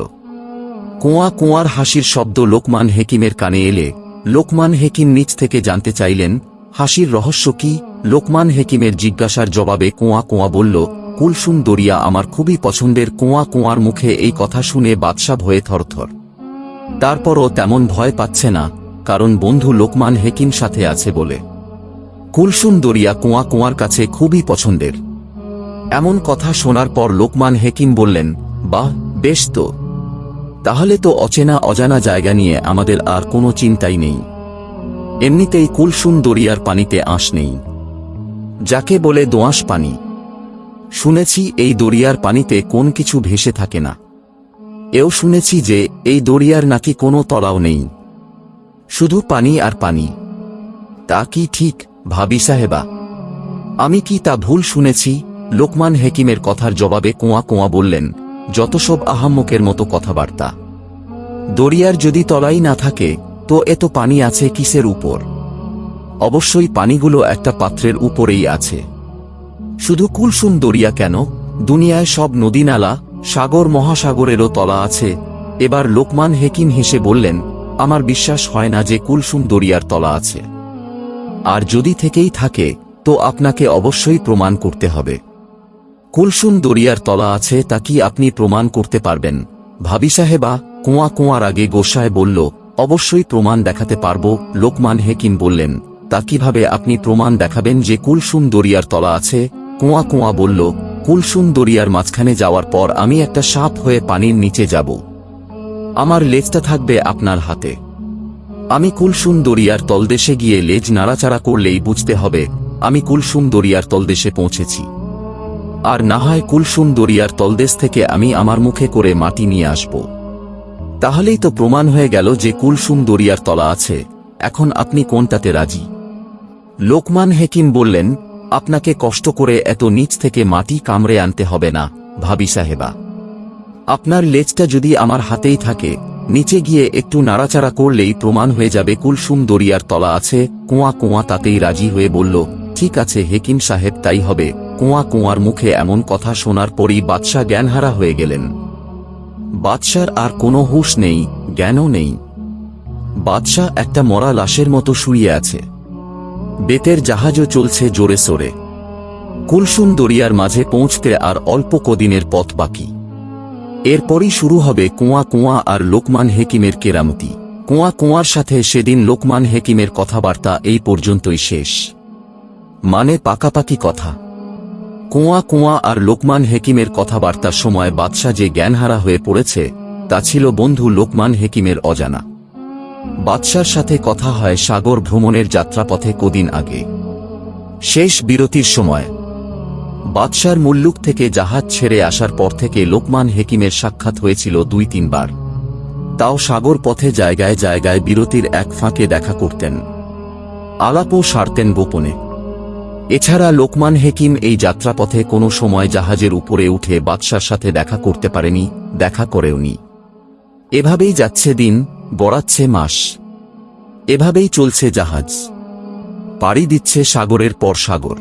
কুয়া কুয়ার হাসির শব্দ লোকমান হেকিমের কানে এলে লোকমান হেকিম নিচ থেকে জানতে চাইলেন, হাসির রহস্য কি? লোকমান হেকিমের জিজ্ঞাসার জবাবে কোয়া কোয়া বলল, কুলসুম দরিয়া আমার খুবই পছন্দের। কোয়া কোয়ার মুখে এই কথা শুনে বাদশা ভয়ে থরথর। তারপরও তেমন ভয় পাচ্ছে না, কারণ বন্ধু লোকমান হেকিম সাথে আছে বলে। কুলসুম দরিয়া কোয়া কোয়ার কাছে খুবই পছন্দের। এমন কথা শোনার পর লোকমান হেকিম বললেন, বাহ, বেশ তো, তাহলে তো অচেনা অজানা জায়গা নিয়ে আমাদের আর কোনো চিন্তাই নেই। এমনিতেই কুলসুম দরিয়ার পানিতে আঁশ নেই, যাকে বলে দোআঁশ পানি। শুনেছি এই দরিয়ার পানিতে কোন কিছু ভেসে থাকে না। এও শুনেছি যে এই দরিয়ার নাকি কোনো তলাও নেই, শুধু পানি আর পানি। তা কি ঠিক, ভাবি সাহেবা? আমি কি তা ভুল শুনেছি? লোকমান হেকিমের কথার জবাবে কোয়া কোয়া বললেন, যত সব আহাম্মকের মতো কথাবার্তা। দরিয়ার যদি তলাই না থাকে তো এত পানি আছে কিসের উপর? অবশ্যই পানিগুলো একটা পাত্রের উপরেই আছে। শুধু কুলসুম দরিয়া কেন, দুনিয়ায় সব নদী নালা, সাগর মহাসাগরেরও তলা আছে। এবার লোকমান হেকিম হেসে বললেন, আমার বিশ্বাস হয় না যে কুলসুম দরিয়ার তলা আছে। আর যদি থেকেই থাকে তো আপনাকে অবশ্যই প্রমাণ করতে হবে। কুলসুম দরিয়ার তলা আছে তা কি আপনি প্রমাণ করতে পারবেন, ভাবি সাহেবা? কোয়া কোয়ার আগে গোসায় বলল, অবশ্যই প্রমাণ দেখাতে পারব। লোকমান হেকিম বললেন, তা কিভাবে আপনি প্রমাণ দেখাবেন যে কুলসুম দরিয়ার তলা আছে? কোয়া কোয়া বলল, কুলসুম দরিয়ার মাঝখানে যাওয়ার পর আমি একটা সাপ হয়ে পানির নিচে যাব। আমার লেজটা থাকবে আপনার হাতে। আমি কুলসুম দরিয়ার তলদেশে গিয়ে লেজ নাড়াচাড়া করলেই বুঝতে হবে আমি কুলসুম দরিয়ার তলদেশে পৌঁছেছি। আর না হয় কুলসুম দরিয়ার তলদেশ থেকে আমি আমার মুখে করে মাটি নিয়ে আসব। তাহলেই তো প্রমাণ হয়ে গেল যে কুলসুম দরিয়ার তলা আছে। এখন আপনি কোনটাতে রাজি? লোকমান হেকিম বললেন, আপনাকে কষ্ট করে এত নিচ থেকে মাটি কামড়ে আনতে হবে না, ভাবি সাহেবা। আপনার লেজটা যদি আমার হাতেই থাকে, নিচে গিয়ে একটু নাড়াচাড়া করলেই প্রমাণ হয়ে যাবে কুলসুম দরিয়ার তলা আছে। কোয়া কোয়া তাতেই রাজি হয়ে বলল, ঠিক আছে হেকিম সাহেব, তাই হবে। কোয়া কোয়ার মুখে এমন কথা শোনার পরই বাদশা জ্ঞানহারা হয়ে গেলেন। বাদশার আর কোনো হুঁশ নেই, জ্ঞানও নেই। বাদশা একটা মরা লাশের মতো শুয়ে আছে। বেতের জাহাজও চলছে জোরে সোরে। কুলসুম দরিয়ার মাঝে পৌঁছতে আর অল্প কদিনের পথ বাকি। এরপরই শুরু হবে কোয়া কোয়া আর লোকমান হেকিমের কেরামতি। কোয়া কোয়ার সাথে সেদিন লোকমান হেকিমের কথাবার্তা এই পর্যন্তই শেষ। মানে পাকাপাকি কথা। কোয়া কোয়া আর লোকমান হেকিমের কথাবার্তার সময় বাদশা যে জ্ঞানহারা হয়ে পড়েছে তা ছিল বন্ধু লোকমান হেকিমের অজানা। বাদশার সাথে কথা হয় সাগর ভ্রমণের যাত্রাপথে কদিন আগে। শেষ বিরতির সময় বাদশার মুল্লুক থেকে জাহাজ ছেড়ে আসার পর থেকে লোকমান হেকিমের সাক্ষাৎ হয়েছিল 2-3 বার। তাও সাগর পথে জায়গায় জায়গায় বিরতির এক ফাঁকে দেখা করতেন, আলাপও সারতেন গোপনে। এছাড়া লোকমান হেকিম এই যাত্রাপথে কোনো সময় জাহাজের উপরে উঠে বাদশার সাথে দেখা করতে পারেনি, দেখা করেওনি। এভাবেই যাচ্ছে দিন, গড়াচ্ছে মাস। এভাবেই চলছে জাহাজ, পাড়ি দিচ্ছে সাগরের পর সাগর।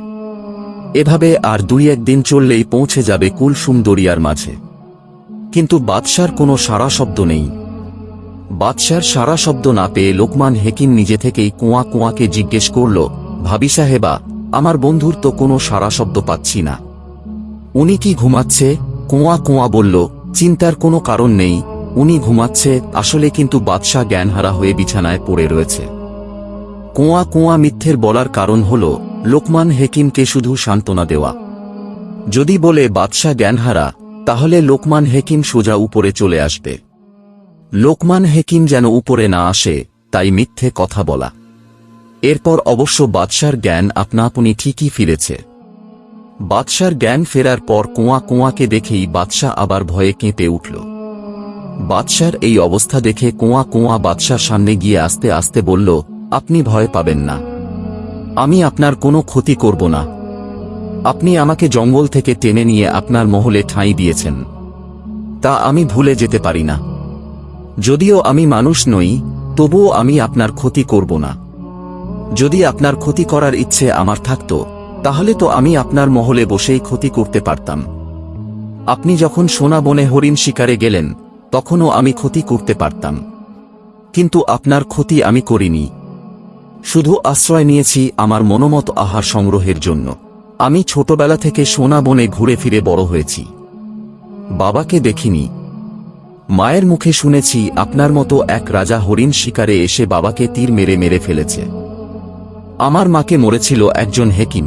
এভাবে আর 2-1 দিন চললেই পৌঁছে যাবে কুলসুম দরিয়ার মাঝে। কিন্তু বাদশার কোনো সাড়া শব্দ নেই। বাদশার সাড়া শব্দ না পেয়ে লোকমান হেকিম নিজে থেকেই কোয়া কোয়াকে জিজ্ঞেস করল, ভাবি সাহেবা, আমার বন্ধুর তো কোনো সাড়া শব্দ পাচ্ছি না, উনি কি ঘুমাচ্ছে? কোয়া কোয়া বলল, চিন্তার কোনো কারণ নেই, উনি ঘুমাচ্ছে আসলে, কিন্তু বাদশা জ্ঞানহারা হয়ে বিছানায় পড়ে রয়েছে। কোয়া কোয়া মিথ্যের বলার কারণ হল লোকমান হেকিমকে শুধু সান্ত্বনা দেওয়া। যদি বলে বাদশা জ্ঞানহারা, তাহলে লোকমান হেকিম সোজা উপরে চলে আসবে। লোকমান হেকিম যেন উপরে না আসে, তাই মিথ্যে কথা বলা। এরপর অবশ্য বাদশার জ্ঞান আপনা আপনি ঠিকই ফিরেছে। বাদশার জ্ঞান ফেরার পর কোয়া কোয়াকে দেখেই বাদশা আবার ভয়ে কেঁপে উঠল। বাদশার এই অবস্থা দেখে কোয়া কোয়া বাদশার সামনে গিয়ে আস্তে আস্তে বলল, আপনি ভয় পাবেন না, আমি আপনার কোনো ক্ষতি করব না। আপনি আমাকে জঙ্গল থেকে টেনে নিয়ে আপনার মহলে ঠাঁই দিয়েছেন, তা আমি ভুলে যেতে পারি না। যদিও আমি মানুষ নই, তবুও আমি আপনার ক্ষতি করব না। যদি আপনার ক্ষতি করার ইচ্ছে আমার থাকত, তাহলে তো আমি আপনার মহলে বসেই ক্ষতি করতে পারতাম। আপনি যখন সোনা বনে হরিণ শিকারে গেলেন, তখনও আমি ক্ষতি করতে পারতাম, কিন্তু আপনার ক্ষতি আমি করিনি। শুধু আশ্রয় নিয়েছি আমার মনোমত আহার সংগ্রহের জন্য। আমি ছোটবেলা থেকে সোনা বনে ঘুরে ফিরে বড় হয়েছি। বাবাকে দেখিনি। মায়ের মুখে শুনেছি আপনার মতো এক রাজা হরিণ শিকারে এসে বাবাকে তীর মেরে মেরে ফেলেছে। আমার মাকে মরেছিল একজন হেকিম।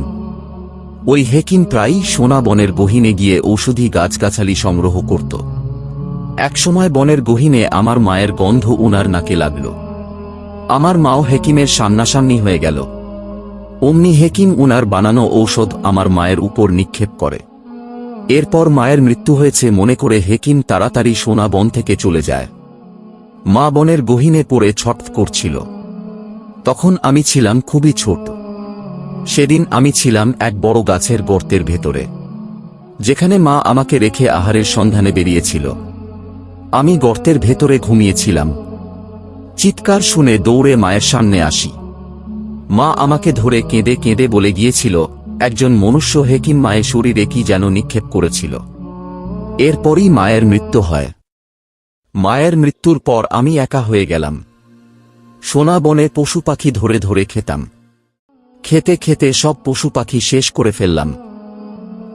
ওই হেকিম প্রায়ই সোনা বনের গহীনে গিয়ে ঔষধি গাছগাছালি সংগ্রহ করত। একসময় বনের গহীনে আমার মায়ের গন্ধ উনার নাকে লাগল। আমার মাও হেকিমের সামনাসামনি হয়ে গেল। অমনি হেকিম উনার বানানো ঔষধ আমার মায়ের উপর নিক্ষেপ করে। এরপর মায়ের মৃত্যু হয়েছে মনে করে হেকিম তাড়াতাড়ি সোনা বন থেকে চলে যায়। মা বনের গহীনে পড়ে ছটফট করছিল। তখন আমি ছিলাম খুবই ছোট। সেদিন আমি ছিলাম এক বড় গাছের গর্তের ভেতরে, যেখানে মা আমাকে রেখে আহারের সন্ধানে বেরিয়েছিল। আমি গর্তের ভেতরে ঘুমিয়েছিলাম। চিৎকার শুনে দৌড়ে মায়ের সামনে আসি। মা আমাকে ধরে কেঁদে কেঁদে বলে গিয়েছিল একজন মনুষ্য হেকিম মায়ের শরীরে কি যেন নিক্ষেপ করেছিল। এরপরই মায়ের মৃত্যু হয়। মায়ের মৃত্যুর পর আমি একা হয়ে গেলাম। সোনা বনে পশু পাখি ধরে ধরে খেতাম। খেতে খেতে সব পশু পাখি শেষ করে ফেললাম।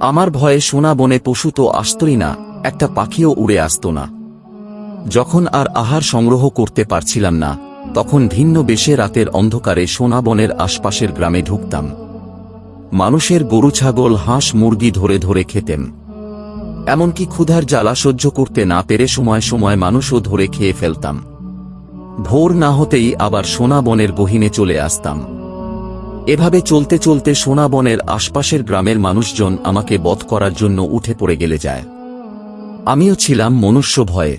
আমার ভয়ে সোনা বনে পশু তো আসতই না, একটা পাখিও উড়ে আসত না। যখন আর আহার সংগ্রহ করতে পারছিলাম না, তখন ভিন্ন বেশে রাতের অন্ধকারে সোনা বনের আশপাশের গ্রামে ঢুকতাম। মানুষের গরু ছাগল হাঁস মুরগি ধরে ধরে খেতেম। এমনকি ক্ষুধার জ্বালা সহ্য করতে না পেরে সময় সময় মানুষও ধরে খেয়ে ফেলতাম। ভোর না হতেই আবার সোনা বনের গহীনে চলে আসতাম। এভাবে চলতে চলতে সোনা বনের আশপাশের গ্রামের মানুষজন আমাকে বধ করার জন্য উঠে পড়ে গেলে যায়। আমিও ছিলাম মনুষ্য ভয়ে,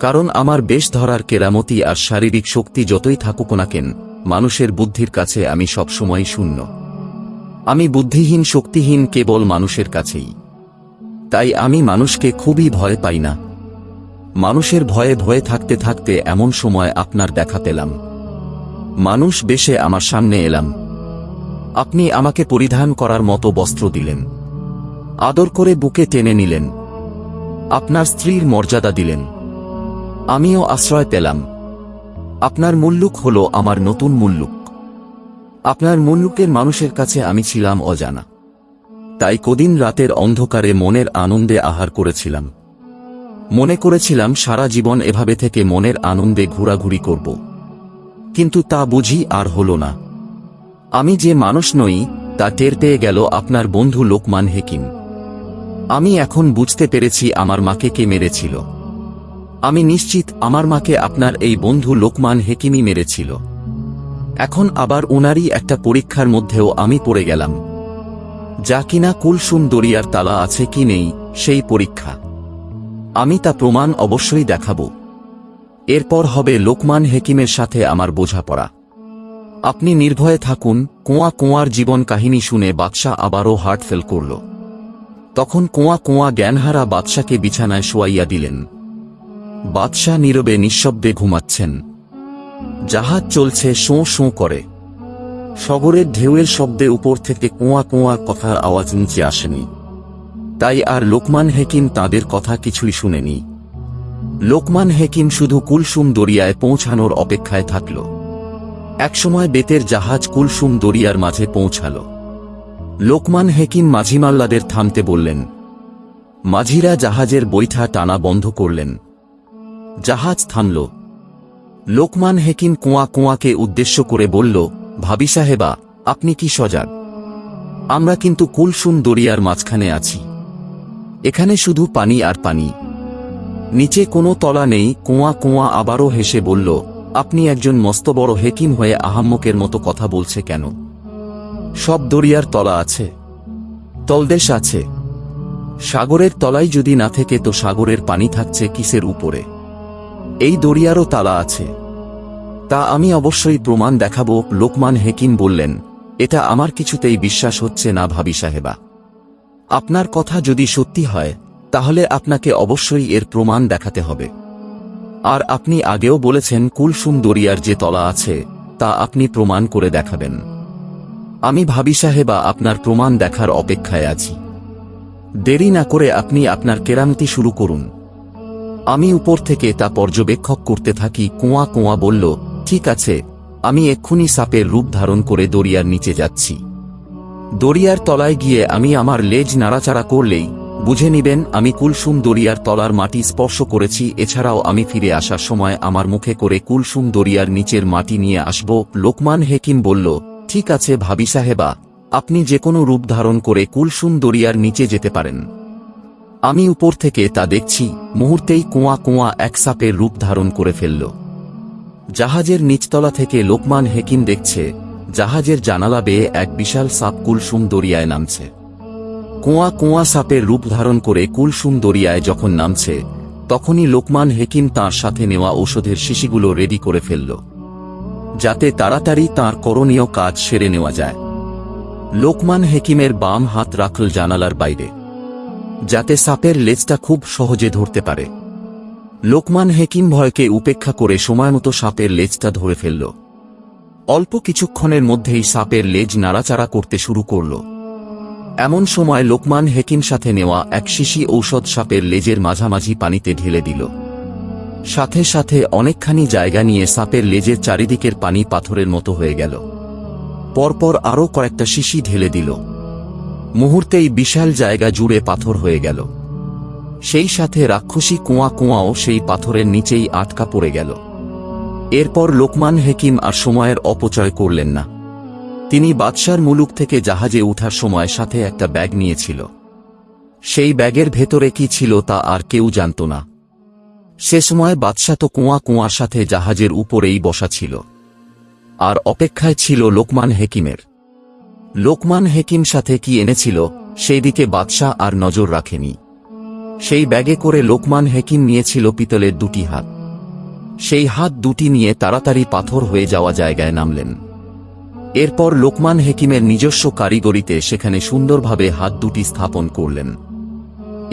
কারণ আমার বেশ ধরার কেরামতি আর শারীরিক শক্তি যতই থাকুক না কেন, মানুষের বুদ্ধির কাছে আমি সবসময় শূন্য। আমি বুদ্ধিহীন শক্তিহীন কেবল মানুষের কাছেই। তাই আমি মানুষকে খুবই ভয় পাই না। মানুষের ভয়ে ভয়ে থাকতে থাকতে এমন সময় আপনার দেখা পেলাম। মানুষ বেশে আমার সামনে এলাম। আপনি আমাকে পরিধান করার মতো বস্ত্র দিলেন, আদর করে বুকে টেনে নিলেন, আপনার স্ত্রীর মর্যাদা দিলেন। আমিও আশ্রয় পেলাম। আপনার মুল্লুক হল আমার নতুন মুল্লুক। আপনার মুল্লুকের মানুষের কাছে আমি ছিলাম অজানা। তাই কদিন রাতের অন্ধকারে মনের আনন্দে আহার করেছিলাম। মনে করেছিলাম সারা জীবন এভাবে থেকে মনের আনন্দে ঘোরাঘুরি করব। কিন্তু তা বুঝি আর হল না। আমি যে মানুষ নই তা টের পেয়ে গেল আপনার বন্ধু লোকমান হেকিম। আমি এখন বুঝতে পেরেছি আমার মাকে কে মেরেছিল। আমি নিশ্চিত আমার মাকে আপনার এই বন্ধু লোকমান হেকিমই মেরেছিল। এখন আবার ওনারই একটা পরীক্ষার মধ্যেও আমি পড়ে গেলাম, যা কিনা কুলসুম দরিয়ার তালা আছে কি নেই সেই পরীক্ষা। আমি তা প্রমাণ অবশ্যই দেখাব। এরপর হবে লোকমান হেকিমের সাথে আমার বোঝাপড়া। আপনি নির্ভয়ে থাকুন। কোয়া কোয়ার জীবন কাহিনী শুনে বাদশাহ আবারও হার্ট ফেল করল। তখন কোয়া কোয়া জ্ঞানহারা বাদশাকে বিছানায় শোয়াইয়া দিলেন। বাদশাহ নীরবে নিঃশব্দে ঘুমাচ্ছেন। জাহাজ চলছে শোঁ শোঁ করে। সাগরের ঢেউয়ের শব্দে উপর থেকে কোয়া কোয়া কথার আওয়াজ নিচে আসেনি। তাই আর লোকমান হেকিম তাদের কথা কিছুই শুনেনি। লোকমান হেকিম শুধু কুলসুম দরিয়ায় পৌঁছানোর অপেক্ষায় থাকল। একসময় বেতের জাহাজ কুলসুম দরিয়ার মাঝে পৌঁছাল। লোকমান হেকিম মাঝিমাল্লাদের থামতে বললেন। মাঝিরা জাহাজের বৈঠা টানা বন্ধ করলেন। জাহাজ থামল। লোকমান হেকিম কোয়া কোয়াকে উদ্দেশ্য করে বলল, ভাবি সাহেবা, আপনি কি সজাগ? আমরা কিন্তু কুলসুম দরিয়ার মাঝখানে আছি। এখানে শুধু পানি আর পানি, নিচে কোনো তলা নেই। কোয়া কোয়া আবারও হেসে বলল, আপনি একজন মস্ত বড় হেকিম হয়ে আহাম্মকের মতো কথা বলছে কেন? সব দরিয়ার তলা আছে, তলদেশ আছে। সাগরের তলায় যদি না থেকে তো সাগরের পানি থাকছে কিসের উপরে? এই দরিয়ারও তালা আছে। তা আমি অবশ্যই প্রমাণ দেখাবো। লোকমান হেকিম বললেন, এটা আমার কিছুতেই বিশ্বাস হচ্ছে না ভাবি সাহেবা। আপনার কথা যদি সত্যি হয় তাহলে আপনাকে অবশ্যই এর প্রমাণ দেখাতে হবে। আর আপনি আগেও বলেছেন কুলসুম দরিয়ার যে তলা আছে তা আপনি প্রমাণ করে দেখাবেন। আমি ভাবি সাহেবা আপনার প্রমাণ দেখার অপেক্ষায় আছি। দেরি না করে আপনি আপনার কেরামতি শুরু করুন। আমি উপর থেকে তা পর্যবেক্ষক করতে থাকি। কোয়া কোয়া বলল, ঠিক আছে, আমি এক্ষুনি সাপের রূপ ধারণ করে দরিয়ার নিচে যাচ্ছি। দরিয়ার তলায় গিয়ে আমি আমার লেজ নাড়াচাড়া করলেই বুঝে নিবেন আমি কুলসুম দরিয়ার তলার মাটি স্পর্শ করেছি। এছাড়াও আমি ফিরে আসার সময় আমার মুখে করে কুলসুম দরিয়ার নিচের মাটি নিয়ে আসব। লোকমান হেকিম বলল, ঠিক আছে ভাবি সাহেবা, আপনি যে কোনো রূপ ধারণ করে কুলসুম দরিয়ার নিচে যেতে পারেন। আমি উপর থেকে তা দেখছি। মুহূর্তেই কোয়া কোয়া এক সাপের রূপ ধারণ করে ফেলল। জাহাজের নিচতলা থেকে লোকমান হেকিম দেখছে জাহাজের জানালা বেয়ে এক বিশাল সাপ কুলসুম দরিয়ায় নামছে। কোয়া কোয়া সাপের রূপ ধারণ করে কুলসুম দরিয়ায় যখন নামছে, তখনই লোকমান হেকিম তাঁর সাথে নেওয়া ঔষধের শিশিগুলো রেডি করে ফেলল, যাতে তাড়াতাড়ি তাঁর করণীয় কাজ সেরে নেওয়া যায়। লোকমান হেকিমের বাম হাত রাখল জানালার বাইরে, যাতে সাপের লেজটা খুব সহজে ধরতে পারে। লোকমান হেকিম ভয়কে উপেক্ষা করে সময়মতো সাপের লেজটা ধরে ফেলল। অল্প কিছুক্ষণের মধ্যেই সাপের লেজ নাড়াচাড়া করতে শুরু করল। এমন সময় লোকমান হেকিম সাথে নেওয়া এক শিশি ঔষধ সাপের লেজের মাঝামাঝি পানিতে ঢেলে দিল। সাথে সাথে অনেকখানি জায়গা নিয়ে সাপের লেজের চারিদিকের পানি পাথরের মতো হয়ে গেল। পরপর আরও কয়েকটা শিশি ঢেলে দিল। মুহূর্তেই বিশাল জায়গা জুড়ে পাথর হয়ে গেল। সেই সাথে রাক্ষসী কুয়া কুয়াও সেই পাথরের নিচেই আটকা পড়ে গেল। এরপর লোকমান হেকিম আর সময়ের অপচয় করলেন না। তিনি বাদশার মুলুক থেকে জাহাজে ওঠার সময় সাথে একটা ব্যাগ নিয়েছিল। সেই ব্যাগের ভেতরে কি ছিল তা আর কেউ জানত না। সে সময় বাদশা তো কুয়া কুয়ার সাথে জাহাজের উপরেই বসা ছিল, আর অপেক্ষায় ছিল লোকমান হেকিমের। লোকমান হেকিম সাথে কি এনেছিল সেই দিকে বাদশা আর নজর রাখেনি। সেই ব্যাগে করে লোকমান হেকিম নিয়েছিল পিতলের দুটি হাত। সেই হাত দুটি নিয়ে তাড়াতাড়ি পাথর হয়ে যাওয়া জায়গায় নামলেন। এরপর লোকমান হেকিমের নিজস্ব কারিগরিতে সেখানে সুন্দরভাবে হাত দুটি স্থাপন করলেন।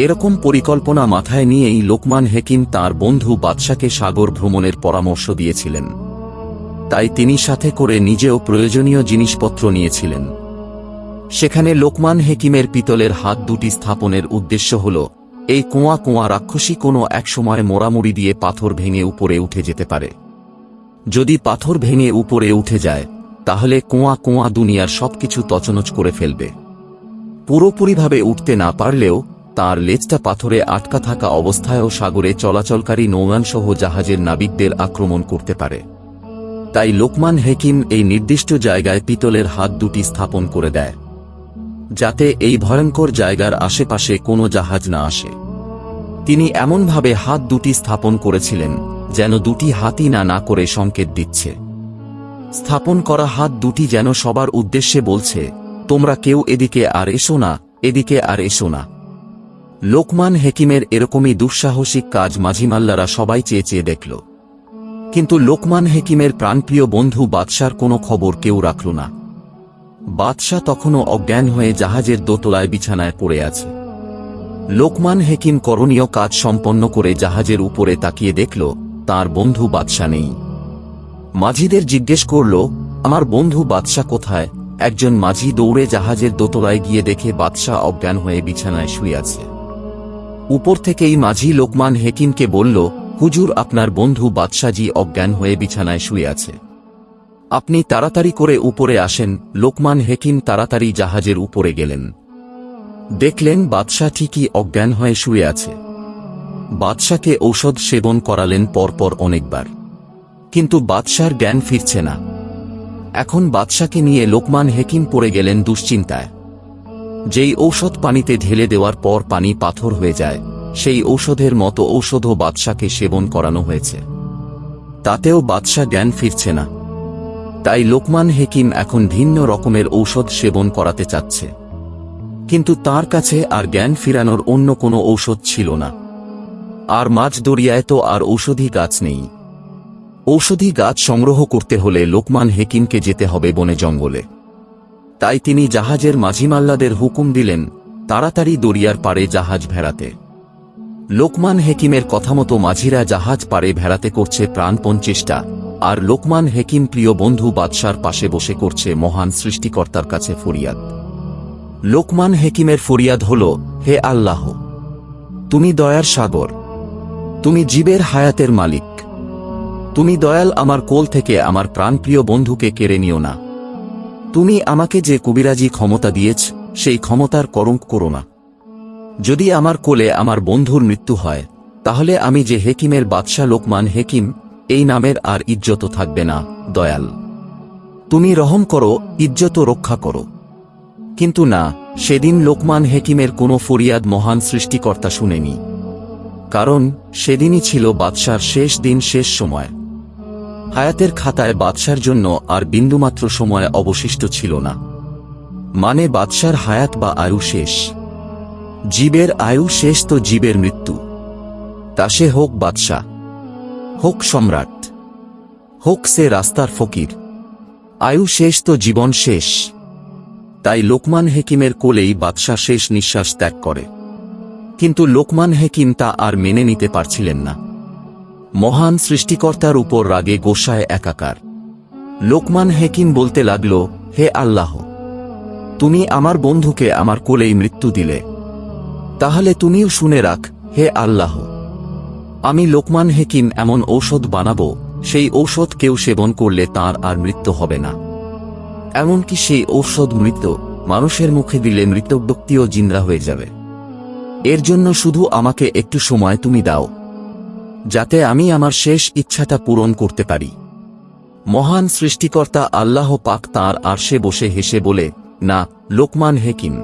এরকম পরিকল্পনা মাথায় নিয়েই লোকমান হেকিম তাঁর বন্ধু বাদশাকে সাগর ভ্রমণের পরামর্শ দিয়েছিলেন। তাই তিনি সাথে করে নিজেও প্রয়োজনীয় জিনিসপত্র নিয়েছিলেন। সেখানে লোকমান হেকিমের পিতলের হাত দুটি স্থাপনের উদ্দেশ্য হল এই কুয়া কুয়া রাক্ষসী কোনো এক সময় মোড়ামুড়ি দিয়ে পাথর ভেঙে উপরে উঠে যেতে পারে। যদি পাথর ভেঙে উপরে উঠে যায়, তাহলে কুয়া কুয়া দুনিয়ার সবকিছু তছনছ করে ফেলবে। পুরোপুরিভাবে উঠতে না পারলেও তার লেজটা পাথরে আটকা থাকা অবস্থায়ও সাগরে চলাচলকারী নৌযানসহ জাহাজের নাবিকদের আক্রমণ করতে পারে। তাই লোকমান হেকিম এই নির্দিষ্ট জায়গায় পিতলের হাত দুটি স্থাপন করে দেয়, যাতে এই ভয়ঙ্কর জায়গার আশেপাশে কোনো জাহাজ না আসে। তিনি এমনভাবে হাত দুটি স্থাপন করেছিলেন যেন দুটি হাতই না করে সংকেত দিচ্ছে। স্থাপন করা হাত দুটি যেন সবার উদ্দেশ্যে বলছে, তোমরা কেউ এদিকে আর এসো না, এদিকে আর এসো না। লোকমান হেকিমের এরকমই দুঃসাহসিক কাজ মাঝিমাল্লারা সবাই চেয়ে চেয়ে দেখল। কিন্তু লোকমান হেকিমের প্রাণপ্রিয় বন্ধু বাদশার কোনো খবর কেউ রাখল না। বাদশা তখনও অজ্ঞান হয়ে জাহাজের দোতলায় বিছানায় পড়ে আছে। লোকমান হেকিম করণীয় কাজ সম্পন্ন করে জাহাজের উপরে তাকিয়ে দেখল তার বন্ধু বাদশা নেই। মাঝিদের জিজ্ঞেস করল, আমার বন্ধু বাদশা কোথায়? একজন মাঝি দৌড়ে জাহাজের দোতলায় গিয়ে দেখে বাদশা অজ্ঞান হয়ে বিছানায় শুয়ে আছে। উপর থেকেই মাঝি লোকমান হেকিমকে বলল, হুজুর, আপনার বন্ধু বাদশাজি অজ্ঞান হয়ে বিছানায় শুয়ে আছে, আপনি তাড়াতাড়ি করে উপরে আসেন। লোকমান হেকিম তাড়াতাড়ি জাহাজের উপরে গেলেন। দেখলেন বাদশা ঠিকই অজ্ঞান হয়ে শুয়ে আছে। বাদশাকে ঔষধ সেবন করালেন পরপর অনেকবার, কিন্তু বাদশার জ্ঞান ফিরছে না। এখন বাদশাকে নিয়ে লোকমান হেকিম পড়ে গেলেন দুশ্চিন্তায়। যেই ঔষধ পানিতে ঢেলে দেওয়ার পর পানি পাথর হয়ে যায়, সেই ঔষধের মতো ঔষধও বাদশাকে সেবন করানো হয়েছে, তাতেও বাদশা জ্ঞান ফিরছে না। তাই লোকমান হেকিম এখন ভিন্ন রকমের ঔষধ সেবন করাতে চাচ্ছে, কিন্তু তার কাছে আর জ্ঞান ফিরানোর অন্য কোনো ঔষধ ছিল না। আর মাঝ দরিয়ায় তো আর ঔষধি গাছ নেই। ঔষধি গাছ সংগ্রহ করতে হলে লোকমান হেকিমকে যেতে হবে বনে জঙ্গলে। তাই তিনি জাহাজের মাঝিমাল্লাদের হুকুম দিলেন তাড়াতাড়ি দরিয়ার পাড়ে জাহাজ ভেড়াতে। লোকমান হেকিমের কথামতো মাঝিরা জাহাজ পাড়ে ভেড়াতে করছে প্রাণপণ চেষ্টা, আর লোকমান হেকিম প্রিয় বন্ধু বাদশার পাশে বসে করছে মহান সৃষ্টিকর্তার কাছে ফরিয়াদ। লোকমান হেকিমের ফরিয়াদ হল, হে আল্লাহ, তুমি দয়ার সাগর, তুমি জীবের হায়াতের মালিক, তুমি দয়াল আমার কোল থেকে আমার প্রাণপ্রিয় বন্ধুকে কেড়ে নিও না। তুমি আমাকে যে কবিরাজি ক্ষমতা দিয়েছ সেই ক্ষমতার কলঙ্ক করো না। যদি আমার কোলে আমার বন্ধুর মৃত্যু হয় তাহলে আমি যে হেকিমের বাদশা লোকমান হেকিম এই নামের আর ইজ্জত থাকবে না। দয়াল তুমি রহম করো, ইজ্জত রক্ষা করো। কিন্তু না, সেদিন লোকমান হেকিমের কোনো ফরিয়াদ মহান সৃষ্টিকর্তা শুনেনি। কারণ সেদিনই ছিল বাদশার শেষ দিন, শেষ সময়। হায়াতের খাতায় বাদশার জন্য আর বিন্দুমাত্র সময় অবশিষ্ট ছিল না। মানে বাদশার হায়াত বা আয়ু শেষ। জীবের আয়ু শেষ তো জীবের মৃত্যু। তা সে হোক বাদশা, হোক সম্রাট, হোক সে রাস্তার ফকির, আয়ু শেষ তো জীবন শেষ। তাই লোকমান হেকিমের কোলেই বাদশা শেষ নিঃশ্বাস ত্যাগ করে। কিন্তু লোকমান হেকিম তা আর মেনে নিতে পারছিলেন না। মহান সৃষ্টিকর্তার উপর রাগে গোসায় একাকার। লোকমান হেকিম বলতে লাগল, হে আল্লাহ, তুমি আমার বন্ধুকে আমার কোলেই মৃত্যু দিলে, তাহলে তুমিও শুনে রাখ, হে আল্লাহ, আমি লোকমান হেকিম এমন ঔষধ বানাবো, সেই ঔষধ কেউ সেবন করলে তার আর মৃত্যু হবে না। এমনকি সেই ঔষধ মৃত মানুষের মুখে দিলে মৃত ব্যক্তিও জিন্দা হয়ে যাবে। এর জন্য শুধু আমাকে একটু সময় তুমি দাও, যাতে আমি আমার শেষ ইচ্ছাটা পূরণ করতে পারি। মহান সৃষ্টিকর্তা আল্লাহ পাক তাঁর আরশে বসে হেসে বলে, না লোকমান হেকিম,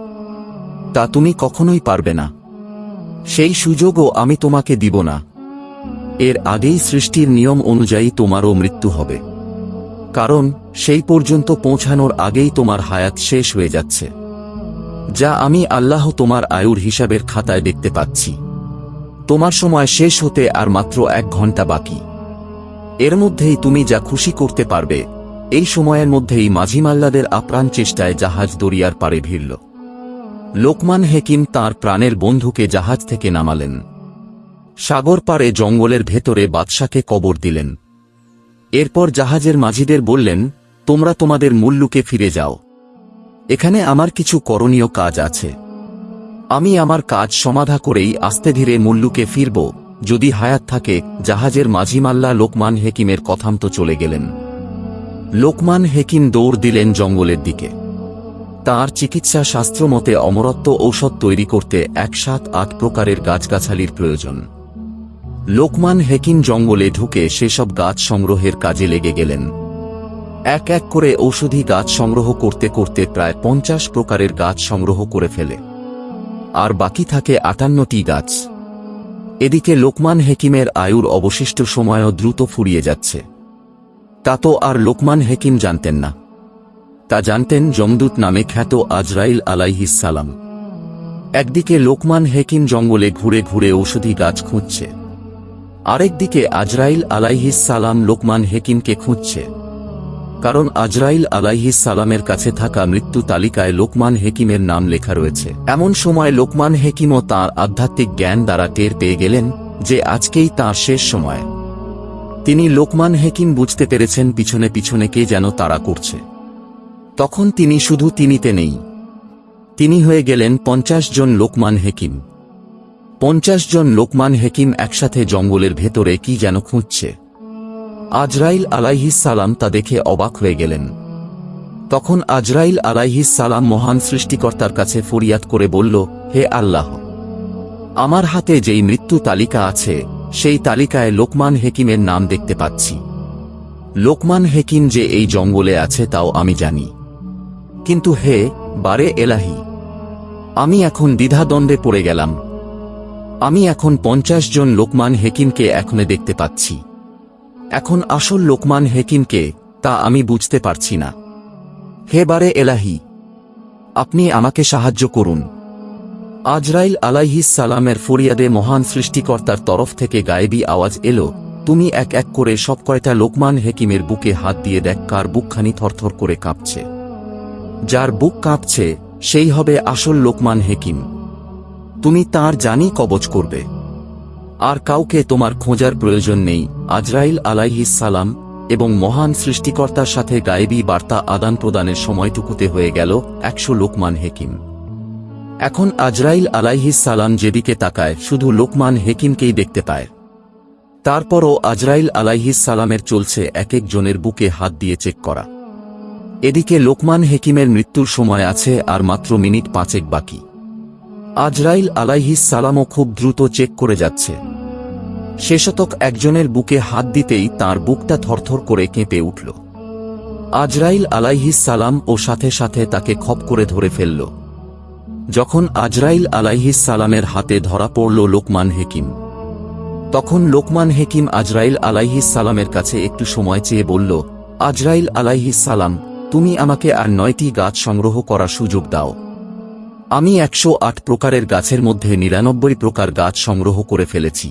তা তুমি কখনোই পারবে না। সেই সুযোগও আমি তোমাকে দিব না। এর আগেই সৃষ্টির নিয়ম অনুযায়ী তোমারও মৃত্যু হবে। কারণ সেই পর্যন্ত পৌঁছানোর আগেই তোমার হায়াত শেষ হয়ে যাচ্ছে, যা আমি আল্লাহ তোমার আয়ুর হিসাবের খাতায় দেখতে পাচ্ছি। তোমার সময় শেষ হতে আর মাত্র 1 ঘন্টা বাকি। এর মধ্যেই তুমি যা খুশি করতে পারবে। এই সময়ের মধ্যেই মাঝিমাল্লাদের আপ্রাণ চেষ্টায় জাহাজ দরিয়ার পাড়ে ভিড়ল। লোকমান হেকিম তাঁর প্রাণের বন্ধুকে জাহাজ থেকে নামালেন। সাগর পাড়ে জঙ্গলের ভেতরে বাদশাকে কবর দিলেন। এরপর জাহাজের মাঝিদের বললেন, তোমরা তোমাদের মুল্লুকে ফিরে যাও। এখানে আমার কিছু করণীয় কাজ আছে। আমি আমার কাজ সমাধা করেই আস্তে ধীরে মুল্লুকে ফিরব, যদি হায়াত থাকে। জাহাজের মাঝিমাল্লা লোকমান হেকিমের কথামতো চলে গেলেন। লোকমান হেকিম দৌড় দিলেন জঙ্গলের দিকে। তাঁর চিকিৎসা শাস্ত্র মতে অমরত্ব ঔষধ তৈরি করতে 1-7-8 প্রকারের গাছগাছালির প্রয়োজন। লোকমান হেকিম জঙ্গলে ঢুকে সেসব গাছ সংগ্রহের কাজে লেগে গেলেন। এক এক করে ঔষধি গাছ সংগ্রহ করতে করতে প্রায় 50 প্রকারের গাছ সংগ্রহ করে ফেলে। আর বাকি থাকে 58টি গাছ। এদিকে লোকমান হেকিমের আয়ুর অবশিষ্ট সময়ও দ্রুত ফুরিয়ে যাচ্ছে। তা তো আর লোকমান হেকিম জানতেন না। তা জানতেন যমদূত নামে খ্যাত আজরাইল আলাইহিস সালাম। একদিকে লোকমান হেকিম জঙ্গলে ঘুরে ঘুরে ঔষধি গাছ খুঁজছে, আরেকদিকে আজরাইল আলাইহিস সালাম লোকমান হেকিমকে খুঁজছে। কারণ আজরাইল আলাইহিস সালামের কাছে থাকা মৃত্যু তালিকায় লোকমান হেকিমের নাম লেখা রয়েছে। এমন সময় লোকমান হেকিমও তাঁর আধ্যাত্মিক জ্ঞান দ্বারা টের পেয়ে গেলেন যে আজকেই তাঁর শেষ সময়। তিনি লোকমান হেকিম বুঝতে পেরেছেন পিছনে পিছনে কে যেন তাড়া করছে। তখন তিনি শুধু তিনিতে নেই, তিনি হয়ে গেলেন 50 জন লোকমান হেকিম। 50 জন লোকমান হেকিম একসাথে জঙ্গলের ভেতরে কি যেন খুঁজছে। আজরাইল আলাইহিস সালাম তা দেখে অবাক হয়ে গেলেন। তখন আজরাইল আলাইহিস সালাম মহান সৃষ্টিকর্তার কাছে ফরিয়াদ করে বলল, হে আল্লাহ, আমার হাতে যেই মৃত্যু তালিকা আছে সেই তালিকায় লোকমান হেকিমের নাম দেখতে পাচ্ছি। লোকমান হেকিম যে এই জঙ্গলে আছে তাও আমি জানি। কিন্তু হে বারে এলাহি, আমি এখন দ্বিধাদ্বন্দ্বে পড়ে গেলাম। আমি এখন 50 জন লোকমান হেকিমকে এখনো দেখতে পাচ্ছি। এখন আসল লোকমান হেকিমকে তা আমি বুঝতে পারছি না। হে বারে এলাহি, আপনি আমাকে সাহায্য করুন। আজরাইল আলাইহিস সালামের ফরিয়াদে মহান সৃষ্টিকর্তার তরফ থেকে গায়েবী আওয়াজ এলো, তুমি এক এক করে সব কয়টা লোকমান হেকিমের বুকে হাত দিয়ে দেখ কার বুকখানি থরথর করে কাঁপছে। যার বুক কাঁপছে সেই হবে আসল লোকমান হেকিম। তুমি তার জানি কবচ করবে। আর কাউকে তোমার খোঁজার প্রয়োজন নেই। আজরাইল আলাইহিস সালাম এবং মহান সৃষ্টিকর্তার সাথে গায়েবী বার্তা আদান প্রদানের সময়টুকুতে হয়ে গেল 100 লোকমান হেকিম। এখন আজরাইল আলাইহিস সালাম যেদিকে তাকায় শুধু লোকমান হেকিমকেই দেখতে পায়। তারপরও আজরাইল আলাইহিস সালামের চলছে এক একজনের বুকে হাত দিয়ে চেক করা। এদিকে লোকমান হেকিমের মৃত্যুর সময় আছে আর মাত্র মিনিট 5 বাকি। আজরাইল আলাইহিস সালামও খুব দ্রুত চেক করে যাচ্ছে। শেষতক একজনের বুকে হাত দিতেই তার বুকটা থরথর করে কেঁপে উঠল। আজরাইল আলাইহিস সালাম ও সাথে সাথে তাকে খপ করে ধরে ফেলল। যখন আজরাইল আলাইহিস সালামের হাতে ধরা পড়ল লোকমান হেকিম, তখন লোকমান হেকিম আজরাইল আলাইহিস সালামের কাছে একটু সময় চেয়ে বলল, আজরাইল আলাইহিস সালাম, তুমি আমাকে আর 9টি গাছ সংগ্রহ করার সুযোগ দাও। আমি 108 প্রকারের গাছের মধ্যে 99 প্রকার গাছ সংগ্রহ করে ফেলেছি।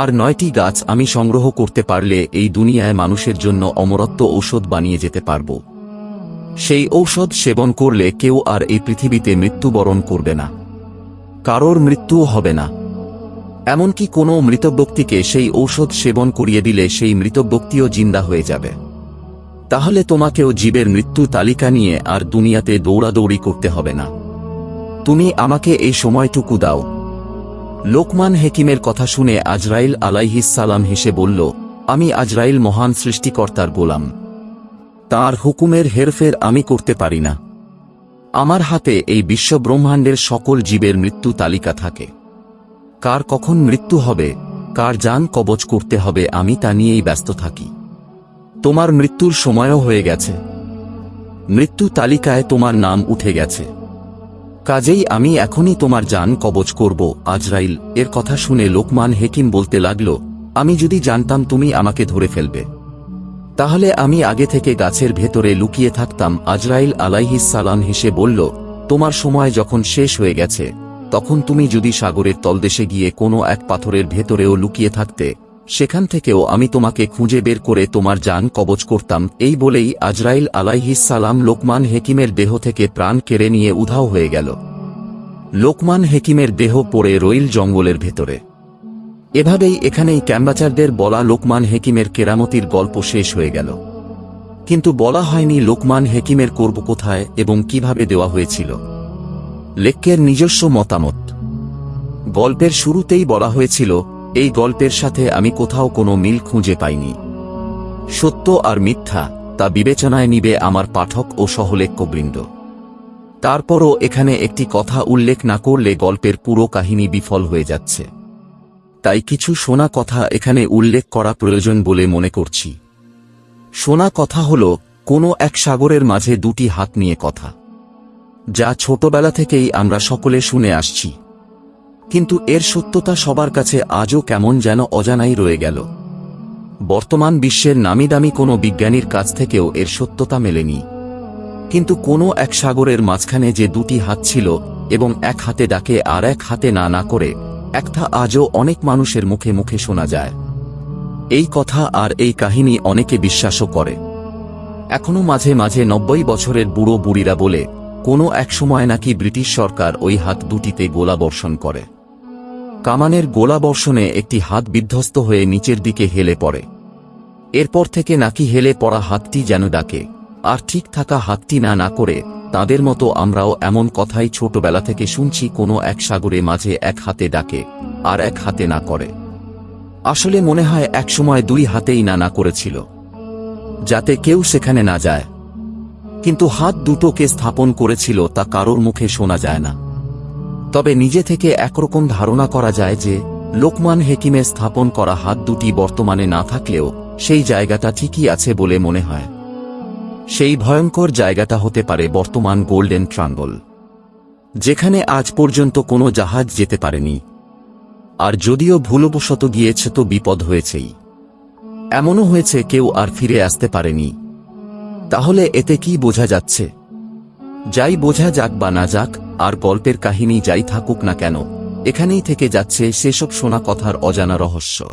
আর 9টি গাছ আমি সংগ্রহ করতে পারলে এই দুনিয়ায় মানুষের জন্য অমরত্ব ঔষধ বানিয়ে যেতে পারব। সেই ঔষধ সেবন করলে কেউ আর এই পৃথিবীতে মৃত্যুবরণ করবে না, কারোর মৃত্যুও হবে না। এমনকি কোনো মৃত ব্যক্তিকে সেই ঔষধ সেবন করিয়ে দিলে সেই মৃত ব্যক্তিও জিন্দা হয়ে যাবে। তাহলে তোমাকেও জীবের মৃত্যু তালিকা নিয়ে আর দুনিয়াতে দৌড়াদৌড়ি করতে হবে না। তুমি আমাকে এই সময়টুকু দাও। লোকমান হেকিমের কথা শুনে আজরাইল আলাইহিস সালাম হেসে বলল, আমি আজরাইল মহান সৃষ্টিকর্তার গোলাম। তাঁর হুকুমের হেরফের আমি করতে পারি না। আমার হাতে এই বিশ্ব ব্রহ্মাণ্ডের সকল জীবের মৃত্যু তালিকা থাকে। কার কখন মৃত্যু হবে, কার জান কবজ করতে হবে, আমি তা নিয়েই ব্যস্ত থাকি। তোমার মৃত্যুর সময়ও হয়ে গেছে, মৃত্যু তালিকায় তোমার নাম উঠে গেছে, কাজেই আমি এখনই তোমার জান কবজ করব। আজরাইল এর কথা শুনে লোকমান হেকিম বলতে লাগল, আমি যদি জানতাম তুমি আমাকে ধরে ফেলবে, তাহলে আমি আগে থেকে গাছের ভেতরে লুকিয়ে থাকতাম। আজরাইল আলাইহিস সালাম হেসে বলল, তোমার সময় যখন শেষ হয়ে গেছে, তখন তুমি যদি সাগরের তলদেশে গিয়ে কোনো এক পাথরের ভেতরেও লুকিয়ে থাকতে, সেখান থেকেও আমি তোমাকে খুঁজে বের করে তোমার জান কবজ করতাম। এই বলেই আজরাইল আলাইহিস সালাম লোকমান হেকিমের দেহ থেকে প্রাণ কেড়ে নিয়ে উধাও হয়ে গেল। লোকমান হেকিমের দেহ পড়ে রইল জঙ্গলের ভেতরে। এভাবেই এখানেই ক্যাম্বাচারদের বলা লোকমান হেকিমের কেরামতির গল্প শেষ হয়ে গেল। কিন্তু বলা হয়নি লোকমান হেকিমের কর্ম কোথায় এবং কিভাবে দেওয়া হয়েছিল। লেখকের নিজস্ব মতামত। গল্পের শুরুতেই বলা হয়েছিল, এই গল্পের সাথে আমি কোথাও কোনো মিল খুঁজে পাইনি। সত্য আর মিথ্যা তা বিবেচনায় নিবে আমার পাঠক ও সহলেখকবৃন্দ। তারপরও এখানে একটি কথা উল্লেখ না করলে গল্পের পুরো কাহিনী বিফল হয়ে যাচ্ছে। তাই কিছু শোনা কথা এখানে উল্লেখ করা প্রয়োজন বলে মনে করছি। শোনা কথা হল কোনো এক সাগরের মাঝে 2টি হাত নিয়ে কথা, যা ছোটবেলা থেকেই আমরা সকলে শুনে আসছি। কিন্তু এর সত্যতা সবার কাছে আজও কেমন যেন অজানাই রয়ে গেল। বর্তমান বিশ্বের নামিদামি কোনো বিজ্ঞানীর কাছ থেকেও এর সত্যতা মেলেনি। কিন্তু কোনো এক সাগরের মাঝখানে যে 2টি হাত ছিল এবং এক হাতে ডাকে আর এক হাতে না না করে, একটা আজও অনেক মানুষের মুখে মুখে শোনা যায়। এই কথা আর এই কাহিনী অনেকে বিশ্বাসও করে। এখনো মাঝে মাঝে 90 বছরের বুড়ো বুড়িরা বলে, কোনো এক সময় নাকি ব্রিটিশ সরকার ওই হাত 2টিতে গোলা বর্ষণ করে। কামানের গোলা বর্ষণে একটি হাত বিধ্বস্ত হয়ে নিচের দিকে হেলে পড়ে। এরপর থেকে নাকি হেলে পড়া হাতটি যেন ডাকে, আর ঠিক থাকা হাতটি না না করে। তাদের মতো আমরাও এমন কথাই ছোটবেলা থেকে শুনছি, কোনো এক সাগরে মাঝে এক হাতে ডাকে আর এক হাতে না করে। আসলে মনে হয় এক সময় 2 হাতেই না না করেছিল, যাতে কেউ সেখানে না যায়। কিন্তু হাত দুটোকে স্থাপন করেছিল তা কারোর মুখে শোনা যায় না। তবে নিজে থেকে একরকম ধারণা করা যায় যে লোকমান হেকিমের স্থাপন করা হাত 2টি বর্তমানে না থাকলেও সেই জায়গাটা ঠিকই আছে বলে মনে হয়। সেই ভয়ঙ্কর জায়গাটা হতে পারে বর্তমান গোল্ডেন ট্রায়াঙ্গল, যেখানে আজ পর্যন্ত কোনো জাহাজ যেতে পারেনি। আর যদিও ভুলবশত গিয়েছে তো বিপদ হয়েছেই। এমনও হয়েছে কেউ আর ফিরে আসতে পারেনি। তাহলে এতে কি বোঝা যাচ্ছে? যাই বোঝা যাক বা না যাক, আর গল্পের কাহিনী যাই থাকুক না কেন, এখানেই থেকে যাচ্ছে সেসব শোনা কথার অজানা রহস্য।